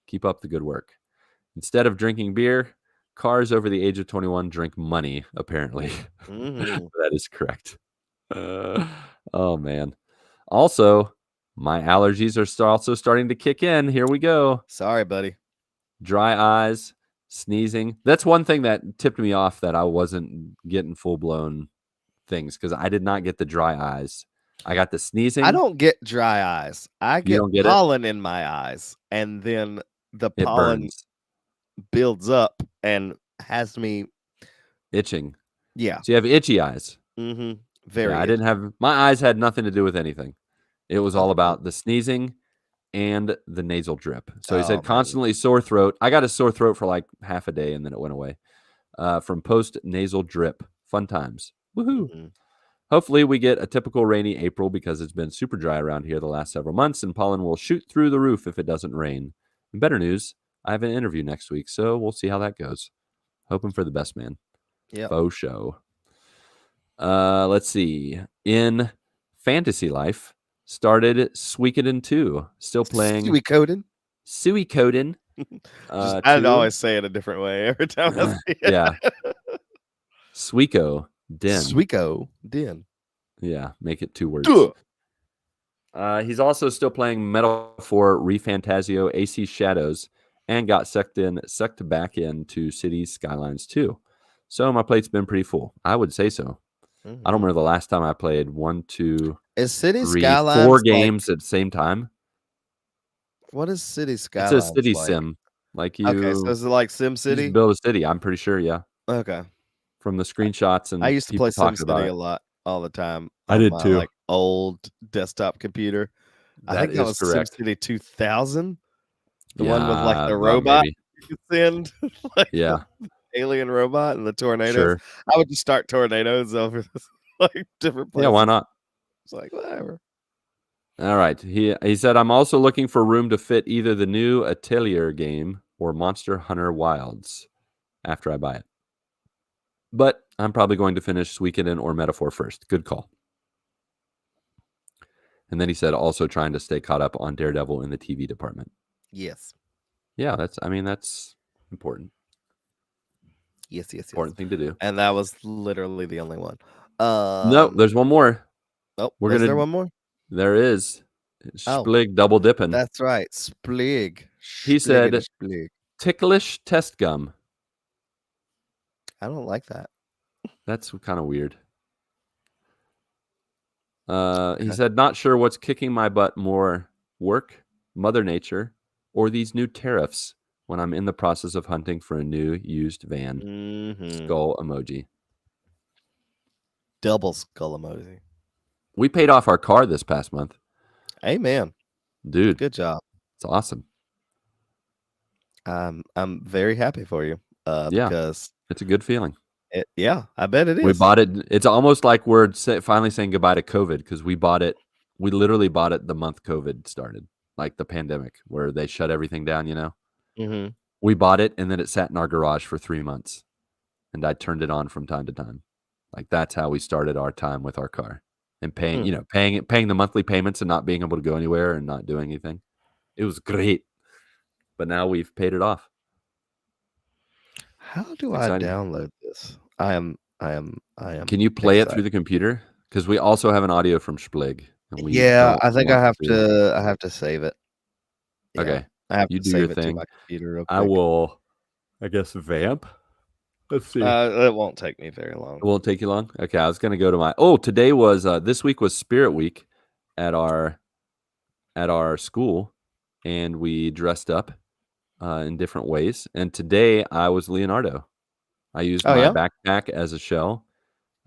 Speaker 2: keep up the good work. Instead of drinking beer, cars over the age of 21 drink money, apparently. That is correct. Oh, man. Also, my allergies are also starting to kick in. Here we go.
Speaker 3: Sorry, buddy.
Speaker 2: Dry eyes, sneezing. That's one thing that tipped me off that I wasn't getting full-blown things, because I did not get the dry eyes. I got the sneezing.
Speaker 3: I don't get dry eyes. I get pollen in my eyes, and then the pollen builds up and has me
Speaker 2: itching.
Speaker 3: Yeah.
Speaker 2: So you have itchy eyes.
Speaker 3: Very.
Speaker 2: I didn't have, my eyes had nothing to do with anything. It was all about the sneezing and the nasal drip. So he said constantly sore throat. I got a sore throat for like half a day and then it went away. From post nasal drip. Fun times. Woohoo. Hopefully we get a typical rainy April, because it's been super dry around here the last several months, and pollen will shoot through the roof if it doesn't rain. And better news, I have an interview next week, so we'll see how that goes. Hoping for the best, man.
Speaker 3: Yeah.
Speaker 2: Faux show. Let's see. In fantasy life, started Suikoden 2. Still playing
Speaker 3: Suikoden.
Speaker 2: Suikoden.
Speaker 3: I'd
Speaker 2: 2.
Speaker 3: always say it a different way every time I see it.
Speaker 2: Yeah. Suiko Den.
Speaker 3: Suiko Den.
Speaker 2: Yeah, make it 2 words.
Speaker 3: Duh.
Speaker 2: He's also still playing Metaphor ReFantazio AC Shadows and got sucked back into Cities Skylines 2. So my plate's been pretty full. I would say so. I don't remember the last time I played 1, 2,
Speaker 3: Is City
Speaker 2: 3,
Speaker 3: Skylines
Speaker 2: 4
Speaker 3: like-
Speaker 2: games at the same time.
Speaker 3: What is City Skylines?
Speaker 2: It's a city
Speaker 3: like?
Speaker 2: sim. Like you,
Speaker 3: Okay, so is it like Sim
Speaker 2: you just
Speaker 3: City?
Speaker 2: build a city. I'm pretty sure, yeah.
Speaker 3: Okay.
Speaker 2: From the screenshots and
Speaker 3: I used to
Speaker 2: people
Speaker 3: play Sim
Speaker 2: talking about
Speaker 3: City
Speaker 2: it.
Speaker 3: a lot, all the time.
Speaker 2: I
Speaker 3: on
Speaker 2: did
Speaker 3: my,
Speaker 2: too.
Speaker 3: Like old desktop computer. I think that
Speaker 2: is
Speaker 3: was
Speaker 2: correct.
Speaker 3: SimCity 2000. The one with like the
Speaker 2: well,
Speaker 3: robot
Speaker 2: maybe.
Speaker 3: you could send, like
Speaker 2: Yeah,
Speaker 3: the alien robot and the tornadoes.
Speaker 2: sure.
Speaker 3: I would just start tornadoes over like different places.
Speaker 2: Yeah, why not?
Speaker 3: It's like whatever.
Speaker 2: All right. He said, I'm also looking for room to fit either the new Atelier game or Monster Hunter Wilds after I buy it. But I'm probably going to finish Suikoden or Metaphor first. Good call. And then he said, also trying to stay caught up on Daredevil in the TV department.
Speaker 3: Yes.
Speaker 2: Yeah, that's important.
Speaker 3: Yes.
Speaker 2: Important thing to do.
Speaker 3: And that was literally the only one.
Speaker 2: No, there's one more.
Speaker 3: Oh,
Speaker 2: we're
Speaker 3: is
Speaker 2: gonna-
Speaker 3: there one more?
Speaker 2: There is.
Speaker 3: Oh.
Speaker 2: Splig double dipping.
Speaker 3: That's right. Splig.
Speaker 2: He said-
Speaker 3: Splig.
Speaker 2: Ticklish test gum.
Speaker 3: I don't like that.
Speaker 2: That's kind of weird. He said, not sure what's kicking my butt more, work, Mother Nature, or these new tariffs when I'm in the process of hunting for a new used van.
Speaker 3: Mhm.
Speaker 2: Skull emoji.
Speaker 3: Double skull emoji.
Speaker 2: We paid off our car this past month.
Speaker 3: Amen.
Speaker 2: Dude,
Speaker 3: Good job.
Speaker 2: it's awesome.
Speaker 3: I'm very happy for you.
Speaker 2: Yeah.
Speaker 3: Because
Speaker 2: It's a good feeling.
Speaker 3: yeah, I bet it is.
Speaker 2: We bought it. It's almost like we're finally saying goodbye to COVID because we bought it. We literally bought it the month COVID started, like the pandemic where they shut everything down, you know?
Speaker 3: Mm-hmm.
Speaker 2: We bought it and then it sat in our garage for 3 months and I turned it on from time to time. Like that's how we started our time with our car and paying, paying the monthly payments and not being able to go anywhere and not doing anything. It was great. But now we've paid it off.
Speaker 3: How do
Speaker 2: Exciting.
Speaker 3: I download this? I am.
Speaker 2: Can you play it through the computer? Because we also have an audio from Splig. And we
Speaker 3: Yeah,
Speaker 2: don't
Speaker 3: I think
Speaker 2: want
Speaker 3: I have to save it. Yeah,
Speaker 2: Okay.
Speaker 3: I have
Speaker 2: You
Speaker 3: to
Speaker 2: do
Speaker 3: save
Speaker 2: your
Speaker 3: it to
Speaker 2: thing.
Speaker 3: my computer real quick.
Speaker 2: I will, I guess, vamp. Let's see.
Speaker 3: It won't take me very long.
Speaker 2: It won't take you long. Okay, I was gonna go to today was this week was Spirit Week at our school, and we dressed up in different ways. And today I was Leonardo. I used
Speaker 3: Oh,
Speaker 2: my
Speaker 3: yeah?
Speaker 2: backpack as a shell.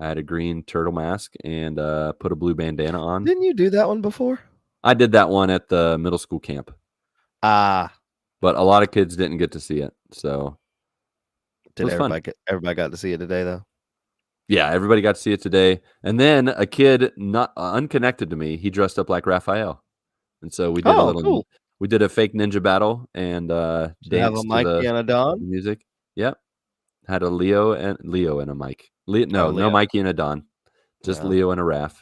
Speaker 2: I had a green turtle mask and put a blue bandana on.
Speaker 3: Didn't you do that one before?
Speaker 2: I did that one at the middle school camp,
Speaker 3: Ah,
Speaker 2: but a lot of kids didn't get to see it. So
Speaker 3: did
Speaker 2: was fun.
Speaker 3: everybody got to see it today though?
Speaker 2: yeah, everybody got to see it today. And then a kid not unconnected to me, he dressed up like Raphael. And so we did
Speaker 3: Cool.
Speaker 2: we did a fake ninja battle and
Speaker 3: Did you have
Speaker 2: danced
Speaker 3: a
Speaker 2: to
Speaker 3: Mikey
Speaker 2: the
Speaker 3: and a Don?
Speaker 2: music. Yep. Had a Leo and a Mike. No
Speaker 3: Leo.
Speaker 2: Mikey and a Don. Just
Speaker 3: Yeah.
Speaker 2: Leo and a Raph.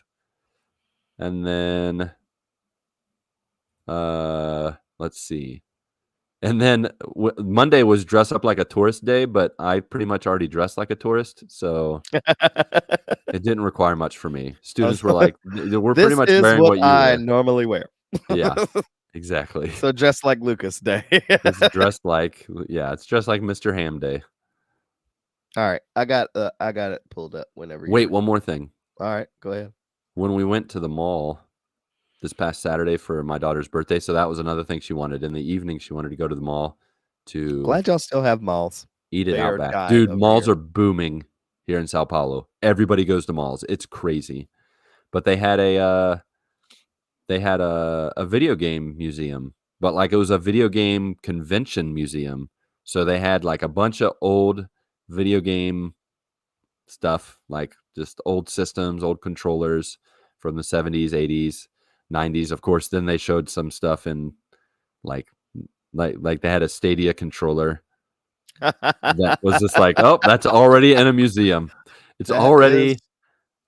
Speaker 2: And then let's see. And then Monday was dress up like a tourist day, but I pretty much already dressed like a tourist, so it didn't require much for me. Students were like, "We're pretty
Speaker 3: This
Speaker 2: much
Speaker 3: is
Speaker 2: wearing what you
Speaker 3: I
Speaker 2: wear."
Speaker 3: normally wear.
Speaker 2: Yeah, exactly.
Speaker 3: So dressed like Lucas Day.
Speaker 2: It's dressed like it's dressed like Mr. Ham Day.
Speaker 3: All right, I got it pulled up whenever.
Speaker 2: Wait, one more thing.
Speaker 3: All right, go ahead.
Speaker 2: When we went to the mall this past Saturday for my daughter's birthday, so that was another thing she wanted. In the evening, she wanted to go to the mall to
Speaker 3: Glad y'all still have malls.
Speaker 2: eat it
Speaker 3: They
Speaker 2: out
Speaker 3: are
Speaker 2: back.
Speaker 3: dying
Speaker 2: Dude,
Speaker 3: over
Speaker 2: malls
Speaker 3: here.
Speaker 2: are booming here in Sao Paulo. Everybody goes to malls. It's crazy. But they had a video game museum, but like it was a video game convention museum. So they had like a bunch of old video game stuff, like just old systems, old controllers from the 70s, 80s, 90s. Of course, then they showed some stuff in like they had a Stadia controller that was just like, oh, that's already in a museum. It's
Speaker 3: That
Speaker 2: already
Speaker 3: is-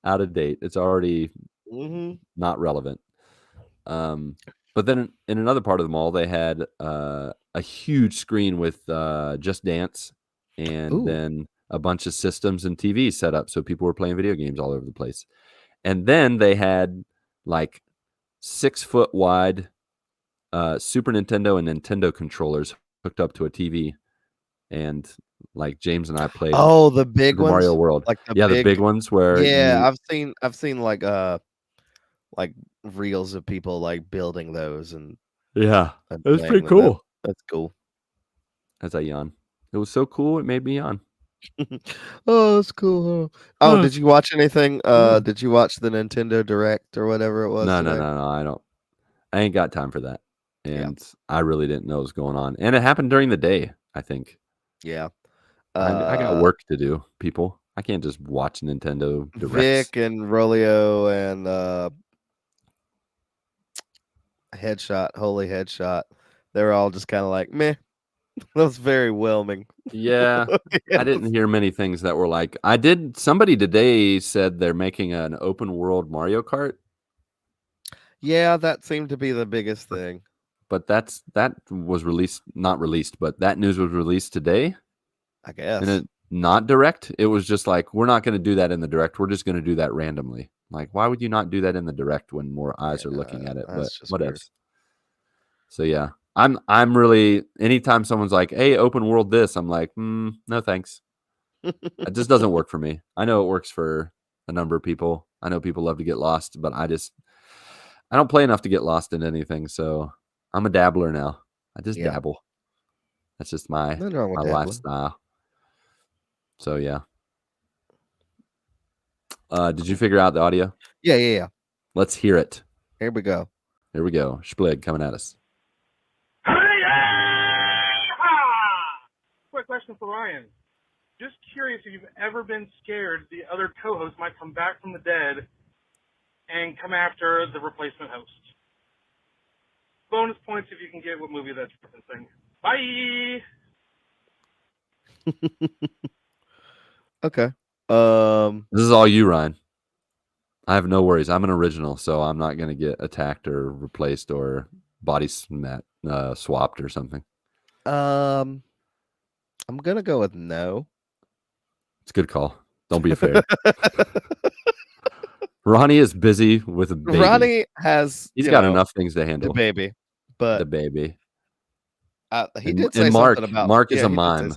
Speaker 2: out of date. It's already
Speaker 3: Mhm.
Speaker 2: not relevant. But then in another part of the mall, they had a huge screen with Just Dance, and
Speaker 3: Ooh.
Speaker 2: then a bunch of systems and TVs set up, so people were playing video games all over the place. And then they had like 6-foot wide Super Nintendo and Nintendo controllers hooked up to a TV, and like James and I played
Speaker 3: Oh, the big
Speaker 2: Super Mario
Speaker 3: ones,
Speaker 2: World.
Speaker 3: like the
Speaker 2: Yeah, the
Speaker 3: big.
Speaker 2: big ones where
Speaker 3: Yeah,
Speaker 2: you
Speaker 3: I've seen like reels of people like building those and
Speaker 2: yeah, it was
Speaker 3: playing
Speaker 2: pretty
Speaker 3: them.
Speaker 2: cool.
Speaker 3: That's cool.
Speaker 2: As I yawn, it was so cool. It made me yawn.
Speaker 3: Oh, that's cool. Huh? Oh, did you watch anything? Did you watch the Nintendo Direct or whatever it was
Speaker 2: No,
Speaker 3: today?
Speaker 2: no. I don't. I ain't got time for that.
Speaker 3: Yeah.
Speaker 2: And I really didn't know what was going on. And it happened during the day, I think.
Speaker 3: Yeah.
Speaker 2: I got work to do, people. I can't just watch Nintendo Directs.
Speaker 3: Vic and Rolio and Holy Headshot. They were all just kind of like, meh. That was very whelming.
Speaker 2: Yeah. I didn't hear many things that were like, somebody today said they're making an open world Mario Kart,
Speaker 3: Yeah, that seemed to be the biggest thing.
Speaker 2: but that was not released, but that news was released today.
Speaker 3: I guess.
Speaker 2: And it not direct. It was just like, we're not going to do that in the direct. We're just going to do that randomly. Like, why would you not do that in the direct when more eyes are looking at it? But
Speaker 3: that's just
Speaker 2: what
Speaker 3: weird.
Speaker 2: else? So yeah, I'm really, anytime someone's like, hey, open world this, I'm like, no thanks. It just doesn't work for me. I know it works for a number of people. I know people love to get lost, but I don't play enough to get lost in anything. So I'm a dabbler now. I just
Speaker 3: Yeah.
Speaker 2: dabble. That's just my
Speaker 3: Nothing wrong with dabbling.
Speaker 2: lifestyle. So yeah. Did you figure out the audio?
Speaker 3: Yeah.
Speaker 2: Let's hear it.
Speaker 3: Here we go.
Speaker 2: Here we go. Splig coming at us.
Speaker 4: Quick question for Ryan. Just curious if you've ever been scared the other co-host might come back from the dead and come after the replacement host. Bonus points if you can get what movie that's referencing. Bye!
Speaker 3: Okay.
Speaker 2: This is all you, Ryan. I have no worries. I'm an original, so I'm not going to get attacked or replaced or body swapped or something.
Speaker 3: I'm gonna go with no.
Speaker 2: It's a good call. Don't be afraid. Ronnie is busy with a baby.
Speaker 3: Ronnie has.
Speaker 2: He's got enough things to
Speaker 3: the
Speaker 2: handle.
Speaker 3: baby, but
Speaker 2: The baby.
Speaker 3: he
Speaker 2: And-
Speaker 3: did say
Speaker 2: and Mark-
Speaker 3: something about
Speaker 2: Mark is a
Speaker 3: he did say
Speaker 2: mime.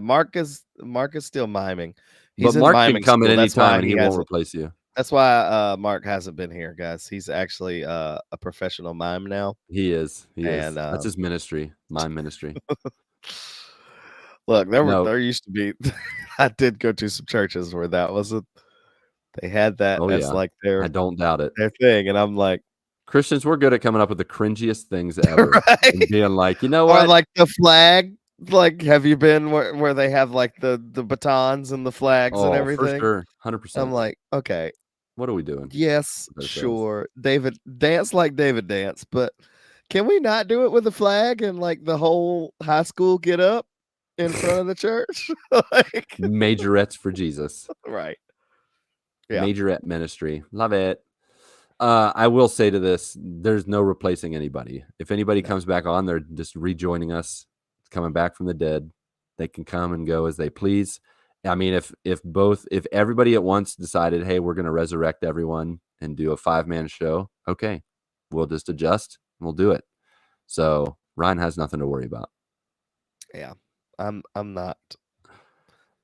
Speaker 3: Mark is still miming.
Speaker 2: But
Speaker 3: in
Speaker 2: Mark can
Speaker 3: miming
Speaker 2: come at
Speaker 3: school.
Speaker 2: any
Speaker 3: That's why
Speaker 2: time and he won't
Speaker 3: hasn't-
Speaker 2: replace you.
Speaker 3: That's why Mark hasn't been here, guys. He's actually a professional mime now.
Speaker 2: He is.
Speaker 3: And,
Speaker 2: That's his ministry. Mime ministry.
Speaker 3: Look,
Speaker 2: No.
Speaker 3: there used to be. I did go to some churches where that wasn't. They had that
Speaker 2: Oh,
Speaker 3: as
Speaker 2: yeah.
Speaker 3: like
Speaker 2: I don't doubt it.
Speaker 3: their thing, and I'm like,
Speaker 2: Christians, we're good at coming up with the cringiest things ever.
Speaker 3: right?
Speaker 2: And being like, you know
Speaker 3: Or
Speaker 2: what?
Speaker 3: like the flag. Like, have you been where they have like the batons and the flags and
Speaker 2: For
Speaker 3: everything?
Speaker 2: sure. 100%.
Speaker 3: I'm like, okay,
Speaker 2: what are we doing?
Speaker 3: yes,
Speaker 2: with ourselves?
Speaker 3: sure, David dance like David dance, but can we not do it with the flag and like the whole high school get up in front of the church? Like,
Speaker 2: Majorettes for Jesus.
Speaker 3: right. Yeah.
Speaker 2: Majorette ministry. Love it. I will say to this, there's no replacing anybody. If anybody comes back on, they're just rejoining us, coming back from the dead. They can come and go as they please. I mean, if everybody at once decided, hey, we're going to resurrect everyone and do a 5-man show, okay, we'll just adjust and we'll do it. So Ryan has nothing to worry about.
Speaker 3: Yeah. I'm not.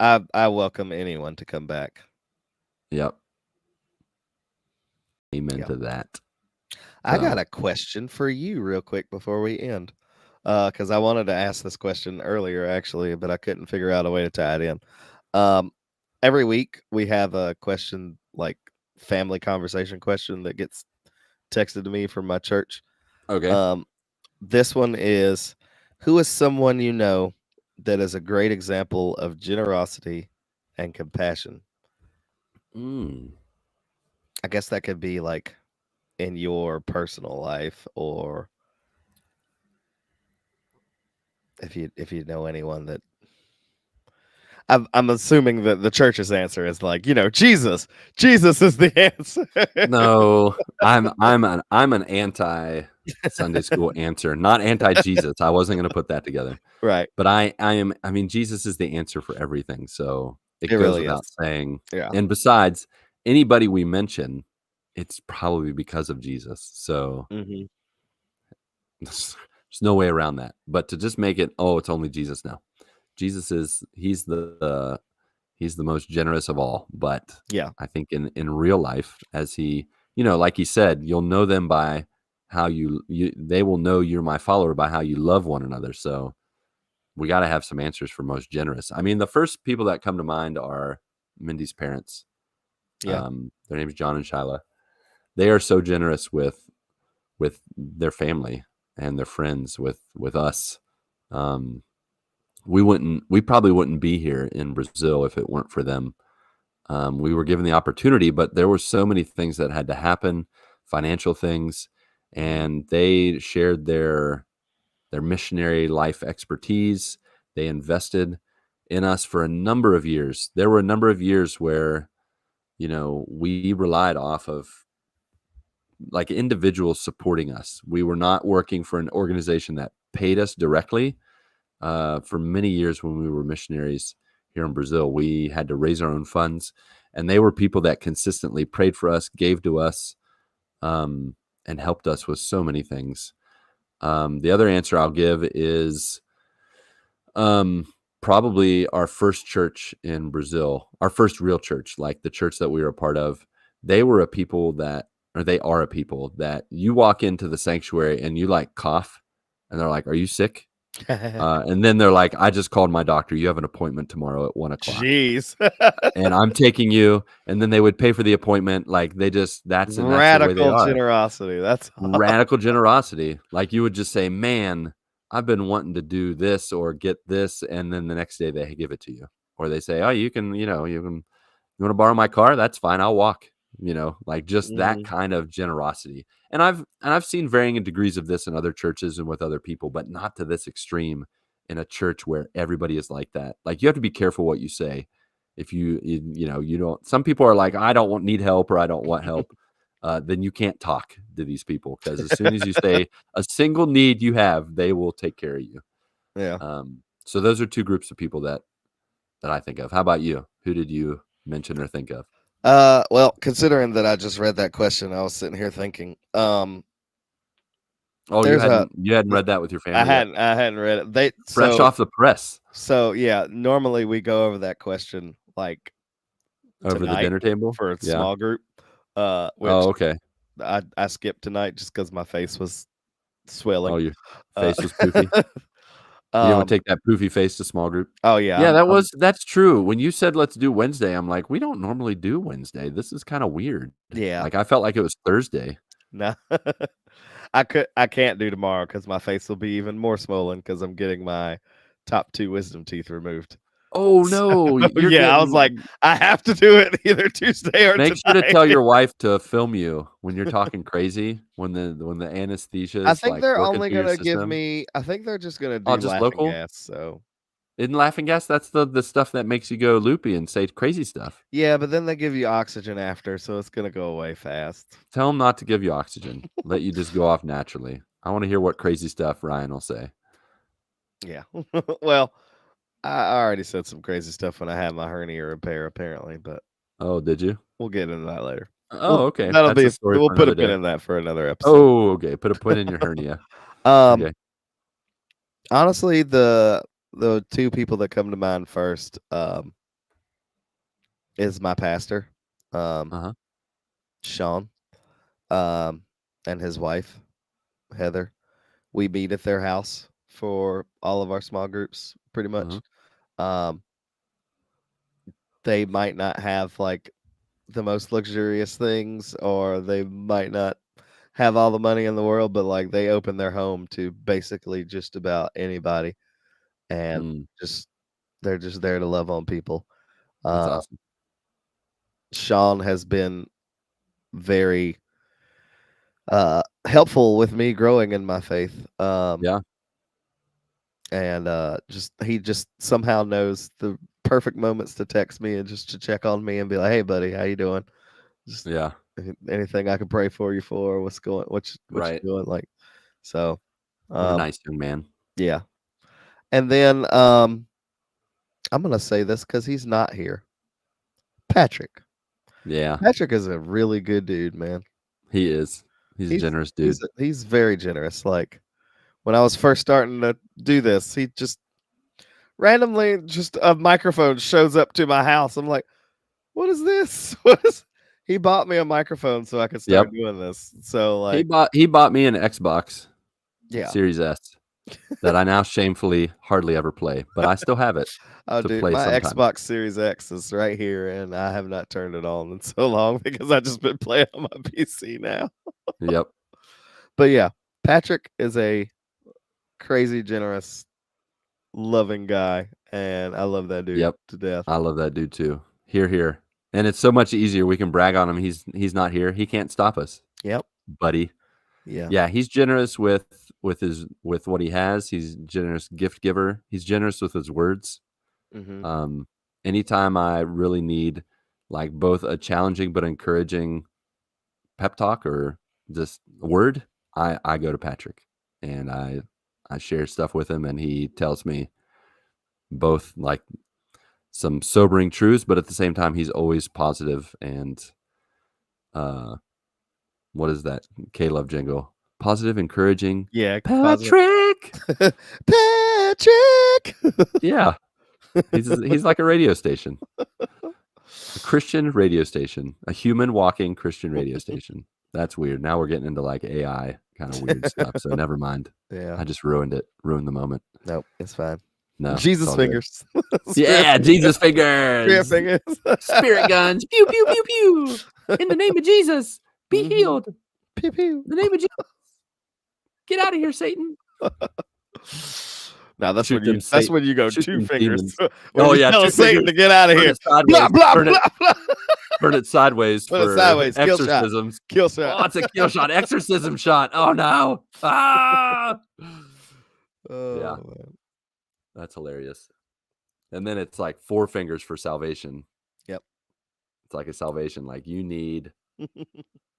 Speaker 3: I welcome anyone to come back.
Speaker 2: Yep. Amen
Speaker 3: Yeah.
Speaker 2: to that.
Speaker 3: I got a question for you real quick before we end. Because I wanted to ask this question earlier, actually, but I couldn't figure out a way to tie it in. Every week we have a question, like family conversation question, that gets texted to me from my church.
Speaker 2: Okay.
Speaker 3: This one is, who is someone you know that is a great example of generosity and compassion? I guess that could be like in your personal life, or if you know anyone that, I'm assuming that the church's answer is like, Jesus is the answer.
Speaker 2: No, I'm an anti Sunday school answer, not anti Jesus. I wasn't going to put that together,
Speaker 3: Right.
Speaker 2: but I am. I mean, Jesus is the answer for everything. So it
Speaker 3: It
Speaker 2: goes
Speaker 3: really
Speaker 2: without
Speaker 3: is.
Speaker 2: saying.
Speaker 3: Yeah.
Speaker 2: And besides, anybody we mention, it's probably because of Jesus. So
Speaker 3: Mm-hmm.
Speaker 2: there's no way around that. But to just make it, oh, it's only Jesus now. Jesus is he's the most generous of all. But
Speaker 3: Yeah.
Speaker 2: I think in real life, as he, like he said, you'll know them by how they will know you're my follower by how you love one another. So we got to have some answers for most generous. I mean, the first people that come to mind are Mindy's parents.
Speaker 3: Yeah.
Speaker 2: Their name's John and Shyla. They are so generous with their family and their friends, with us. We probably wouldn't be here in Brazil if it weren't for them. We were given the opportunity, but there were so many things that had to happen, financial things, and they shared their missionary life expertise. They invested in us for a number of years. There were a number of years where, we relied off of like individuals supporting us. We were not working for an organization that paid us directly. For many years when we were missionaries here in Brazil, we had to raise our own funds, and they were people that consistently prayed for us, gave to us, and helped us with so many things. The other answer I'll give is probably our first church in Brazil, our first real church, like the church that we were a part of. They are a people that you walk into the sanctuary and you like cough, and they're like, "Are you sick?" And then they're like, "I just called my doctor. You have an appointment tomorrow at 1:00.
Speaker 3: Jeez.
Speaker 2: And I'm taking you." And then they would pay for the appointment. Like that's the way they
Speaker 3: Radical
Speaker 2: are.
Speaker 3: generosity. That's
Speaker 2: Radical generosity. Like you would just say, "Man, I've been wanting to do this or get this," and then the next day they give it to you, or they say, "Oh, you want to borrow my car? That's fine. I'll walk." Like just that kind of generosity. And I've seen varying degrees of this in other churches and with other people, but not to this extreme in a church where everybody is like that. Like you have to be careful what you say. If you don't, some people are like, "I don't need help," or "I don't want help." Then you can't talk to these people, because as soon as you say a single need you have, they will take care of you.
Speaker 3: Yeah.
Speaker 2: So those are two groups of people that I think of. How about you? Who did you mention or think of?
Speaker 3: Well, considering that I just read that question, I was sitting here thinking,
Speaker 2: Oh,
Speaker 3: there's
Speaker 2: you hadn't read that with your family yet?
Speaker 3: I hadn't read it.
Speaker 2: Fresh off the press.
Speaker 3: So yeah, normally we go over that question like
Speaker 2: over the dinner table
Speaker 3: for a small group. Which
Speaker 2: okay.
Speaker 3: I skipped tonight just because my face was swelling.
Speaker 2: Oh, your face was poofy. You want to take that poofy face to small group?
Speaker 3: Oh yeah.
Speaker 2: Yeah, that's true. When you said let's do Wednesday, I'm like, we don't normally do Wednesday. This is kind of weird.
Speaker 3: Yeah.
Speaker 2: Like I felt like it was Thursday.
Speaker 3: No. I can't do tomorrow because my face will be even more swollen because I'm getting my top 2 wisdom teeth removed.
Speaker 2: Oh no!
Speaker 3: I was like, I have to do it either Tuesday or
Speaker 2: make
Speaker 3: tonight.
Speaker 2: sure to tell your wife to film you when you're talking crazy when the anesthesia is
Speaker 3: I think
Speaker 2: like
Speaker 3: they're
Speaker 2: working
Speaker 3: only
Speaker 2: through your
Speaker 3: gonna give
Speaker 2: system.
Speaker 3: me. I think they're just gonna do
Speaker 2: just
Speaker 3: laughing
Speaker 2: local?
Speaker 3: gas. So
Speaker 2: Isn't laughing gas? That's the stuff that makes you go loopy and say crazy stuff.
Speaker 3: yeah, but then they give you oxygen after, so it's gonna go away fast.
Speaker 2: Tell them not to give you oxygen. Let you just go off naturally. I want to hear what crazy stuff Ryan will say.
Speaker 3: Yeah. Well, I already said some crazy stuff when I had my hernia repair, apparently, but
Speaker 2: Oh, did you?
Speaker 3: we'll get into that later.
Speaker 2: Oh, okay.
Speaker 3: That'll
Speaker 2: That's
Speaker 3: be.
Speaker 2: a story
Speaker 3: We'll
Speaker 2: for
Speaker 3: put a
Speaker 2: another
Speaker 3: pin
Speaker 2: day.
Speaker 3: in that for another episode.
Speaker 2: Oh, okay. Put a pin in your hernia. Okay.
Speaker 3: Honestly, the 2 people that come to mind first is my pastor, Sean, and his wife, Heather. We meet at their house for all of our small groups, pretty much. They might not have like the most luxurious things, or they might not have all the money in the world, but like they open their home to basically just about anybody, and they're just there to love on people.
Speaker 2: That's awesome.
Speaker 3: Sean has been very helpful with me growing in my faith. And he just somehow knows the perfect moments to text me and just to check on me and be like, "Hey, buddy, how you doing? Just
Speaker 2: Yeah.
Speaker 3: anything I can pray for you for? What you
Speaker 2: Right.
Speaker 3: doing?" Like, so,
Speaker 2: What a nice young man.
Speaker 3: yeah. And then I'm gonna say this because he's not here. Patrick.
Speaker 2: Yeah,
Speaker 3: Patrick is a really good dude, man.
Speaker 2: he is. He's a generous dude.
Speaker 3: He's very generous. Like when I was first starting to do this, he just randomly just a microphone shows up to my house. I'm like, what is this? What is he bought me a microphone so I could start doing this. So like
Speaker 2: he bought me an Xbox
Speaker 3: yeah.
Speaker 2: Series S that I now shamefully hardly ever play, but I still have it.
Speaker 3: Oh,
Speaker 2: to
Speaker 3: dude,
Speaker 2: play
Speaker 3: my
Speaker 2: sometimes.
Speaker 3: Xbox Series X is right here, and I have not turned it on in so long because I've just been playing on my PC now.
Speaker 2: Yep.
Speaker 3: But yeah, Patrick is a crazy, generous, loving guy, and I love that dude to death.
Speaker 2: I love that dude too. Here. And it's so much easier. We can brag on him. He's not here. He can't stop us.
Speaker 3: Yep.
Speaker 2: Buddy.
Speaker 3: Yeah.
Speaker 2: Yeah, he's generous with what he has. He's generous gift giver. He's generous with his words.
Speaker 3: Mm-hmm.
Speaker 2: Anytime I really need like both a challenging but encouraging pep talk or just a word, I go to Patrick and I share stuff with him, and he tells me both like some sobering truths, but at the same time he's always positive and what is that K-Love jingle? Positive, encouraging.
Speaker 3: Yeah,
Speaker 2: Patrick.
Speaker 3: Patrick.
Speaker 2: Yeah. He's like a radio station. A Christian radio station. A human walking Christian radio station. That's weird. Now we're getting into like AI kind of weird stuff. So never mind.
Speaker 3: Yeah.
Speaker 2: I just ruined it. Ruined the moment.
Speaker 3: Nope, it's fine.
Speaker 2: No.
Speaker 3: Jesus fingers.
Speaker 2: Yeah, Jesus fingers.
Speaker 3: Spirit fingers.
Speaker 2: Spirit guns. Pew, pew, pew, pew. In the name of Jesus, be healed.
Speaker 3: Pew, pew.
Speaker 2: In the name of Jesus. Get out of here, Satan.
Speaker 3: Now that's
Speaker 2: Shoot
Speaker 3: when you go
Speaker 2: Shoot
Speaker 3: two
Speaker 2: them
Speaker 3: fingers.
Speaker 2: demons.
Speaker 3: When
Speaker 2: Oh,
Speaker 3: you
Speaker 2: yeah,
Speaker 3: tell
Speaker 2: two
Speaker 3: Satan
Speaker 2: fingers.
Speaker 3: to get out of
Speaker 2: Turn
Speaker 3: here.
Speaker 2: it sideways.
Speaker 3: Blah blah
Speaker 2: Turn it-
Speaker 3: blah blah.
Speaker 2: Turn it sideways
Speaker 3: Put it
Speaker 2: for
Speaker 3: sideways. Kill shot.
Speaker 2: exorcisms.
Speaker 3: Kill
Speaker 2: Oh,
Speaker 3: shot.
Speaker 2: it's a kill shot. Exorcism shot. Oh no. Ah.
Speaker 3: Oh,
Speaker 2: Yeah.
Speaker 3: man.
Speaker 2: That's hilarious. And then it's like 4 fingers for salvation.
Speaker 3: Yep.
Speaker 2: It's like a salvation. Like you need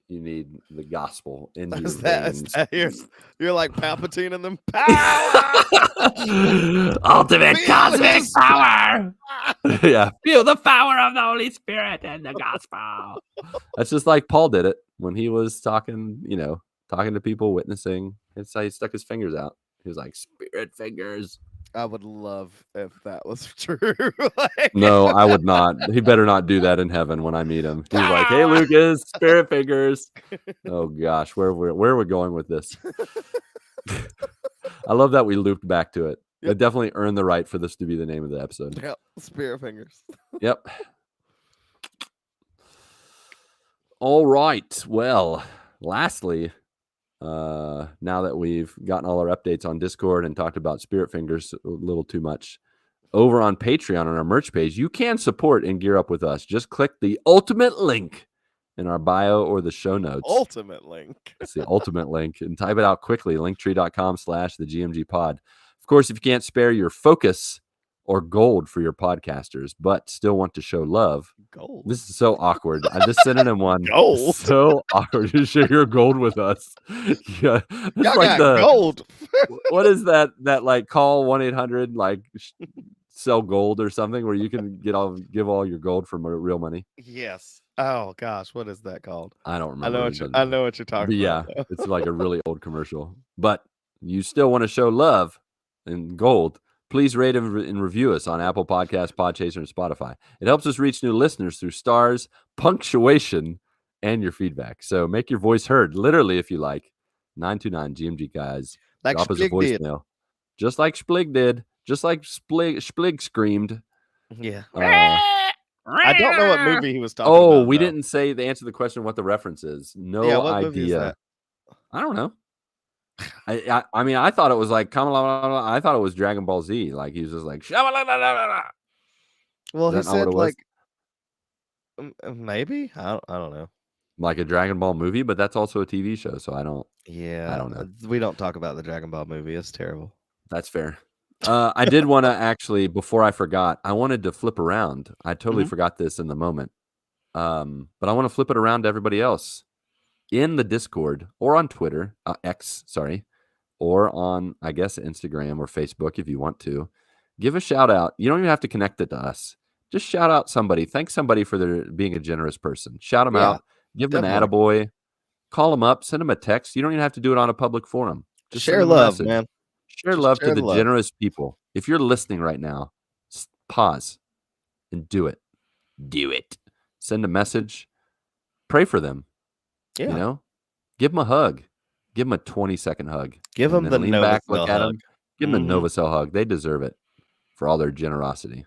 Speaker 2: the gospel in your
Speaker 3: Is that
Speaker 2: veins.
Speaker 3: you're like Palpatine in them. Power!
Speaker 2: Ultimate
Speaker 3: Feel
Speaker 2: cosmic
Speaker 3: his
Speaker 2: power. Yeah. Feel the power of the Holy Spirit and the gospel. That's just like Paul did it when he was talking to people, witnessing. It's how he stuck his fingers out. He was like, Spirit fingers.
Speaker 3: I would love if that was true.
Speaker 2: No, I would not. He better not do that in heaven when I meet him. He's like, hey, Lucas, Spirit fingers. Oh, gosh, where are we going with this? I love that we looped back to it.
Speaker 3: Yep.
Speaker 2: It definitely earned the right for this to be the name of the episode.
Speaker 3: Yep, Spirit fingers.
Speaker 2: Yep. All right. Well, lastly, now that we've gotten all our updates on Discord and talked about Spirit Fingers a little too much, over on Patreon on our merch page, you can support and gear up with us. Just click the ultimate link in our bio or the show notes.
Speaker 3: Ultimate link.
Speaker 2: It's the ultimate link, and type it out quickly. Linktree.com/thegmgpod. Of course, if you can't spare your focus or gold for your podcasters, but still want to show love.
Speaker 3: Gold.
Speaker 2: This is so awkward. I just sent in one.
Speaker 3: Gold.
Speaker 2: So awkward to share your gold with us. Yeah, it's
Speaker 3: Y'all
Speaker 2: like
Speaker 3: got gold.
Speaker 2: what is that like call 1-800 like sell gold or something where you can give all your gold for real money?
Speaker 3: Yes. Oh gosh, what is that called?
Speaker 2: I don't
Speaker 3: I
Speaker 2: remember.
Speaker 3: know what you're talking
Speaker 2: But yeah,
Speaker 3: about.
Speaker 2: it's like a really old commercial. But you still want to show love and gold, please rate and review us on Apple Podcasts, Podchaser, and Spotify. It helps us reach new listeners through stars, punctuation, and your feedback. So make your voice heard, literally, if you like. 929 GMG guys.
Speaker 3: Like
Speaker 2: Drop us a
Speaker 3: Splig did.
Speaker 2: voicemail. Just like Splig did. Just like Splig screamed.
Speaker 3: Yeah. I don't know what movie he was talking about.
Speaker 2: Oh, we
Speaker 3: though.
Speaker 2: didn't say the answer to the question what the reference is. No
Speaker 3: Yeah, what movie is
Speaker 2: idea.
Speaker 3: that?
Speaker 2: I don't know. I mean, I thought it was like I thought it was Dragon Ball Z. Like he was just like "Shabba-la-la-la-la-la."
Speaker 3: Well, he
Speaker 2: Is that not what
Speaker 3: said
Speaker 2: it was?
Speaker 3: like maybe I don't know.
Speaker 2: Like a Dragon Ball movie, but that's also a TV show, so I don't.
Speaker 3: Yeah,
Speaker 2: I don't know.
Speaker 3: We don't talk about the Dragon Ball movie. It's terrible.
Speaker 2: That's fair. I did want to actually, before I forgot, I wanted to flip around. I totally
Speaker 3: Mhm.
Speaker 2: forgot this in the moment. But I want to flip it around to everybody else in the Discord or on Twitter, X, sorry, or on, I guess, Instagram or Facebook if you want to. Give a shout out. You don't even have to connect it to us. Just shout out somebody. Thank somebody for their being a generous person. Shout them
Speaker 3: Yeah,
Speaker 2: out. Give them an
Speaker 3: definitely.
Speaker 2: attaboy. Call them up. Send them a text. You don't even have to do it on a public forum. Just send
Speaker 3: Share
Speaker 2: them a
Speaker 3: love,
Speaker 2: message.
Speaker 3: man.
Speaker 2: Share
Speaker 3: Just
Speaker 2: love to
Speaker 3: share
Speaker 2: the
Speaker 3: the love.
Speaker 2: generous people. If you're listening right now, pause and do it. Do it. Send a message. Pray for them.
Speaker 3: Yeah.
Speaker 2: You know, give them a hug. Give them a 20-second hug.
Speaker 3: Give
Speaker 2: and
Speaker 3: them
Speaker 2: then
Speaker 3: the
Speaker 2: lean back,
Speaker 3: Novacell
Speaker 2: look at
Speaker 3: hug.
Speaker 2: them. Give them
Speaker 3: Mhm.
Speaker 2: the Novacell hug. They deserve it for all their generosity.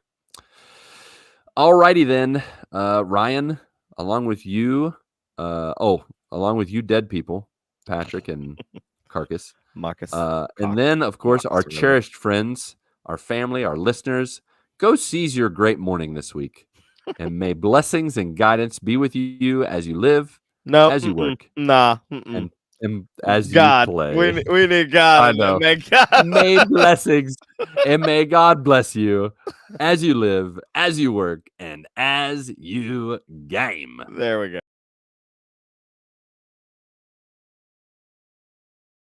Speaker 2: All righty then, Ryan, along with you, dead people, Patrick and Carcass.
Speaker 3: Marcus.
Speaker 2: And then, of course, our
Speaker 3: Marcus, remember.
Speaker 2: cherished friends, our family, our listeners. Go seize your great morning this week. And may blessings and guidance be with you as you live,
Speaker 3: No,
Speaker 2: as you work,
Speaker 3: nah,
Speaker 2: and as
Speaker 3: God,
Speaker 2: you play.
Speaker 3: we need God.
Speaker 2: I
Speaker 3: in there,
Speaker 2: know.
Speaker 3: man. God.
Speaker 2: May blessings and may God bless you as you live, as you work, and as you game.
Speaker 3: There we go.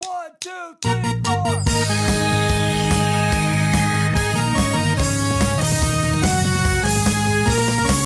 Speaker 5: 1, 2, 3.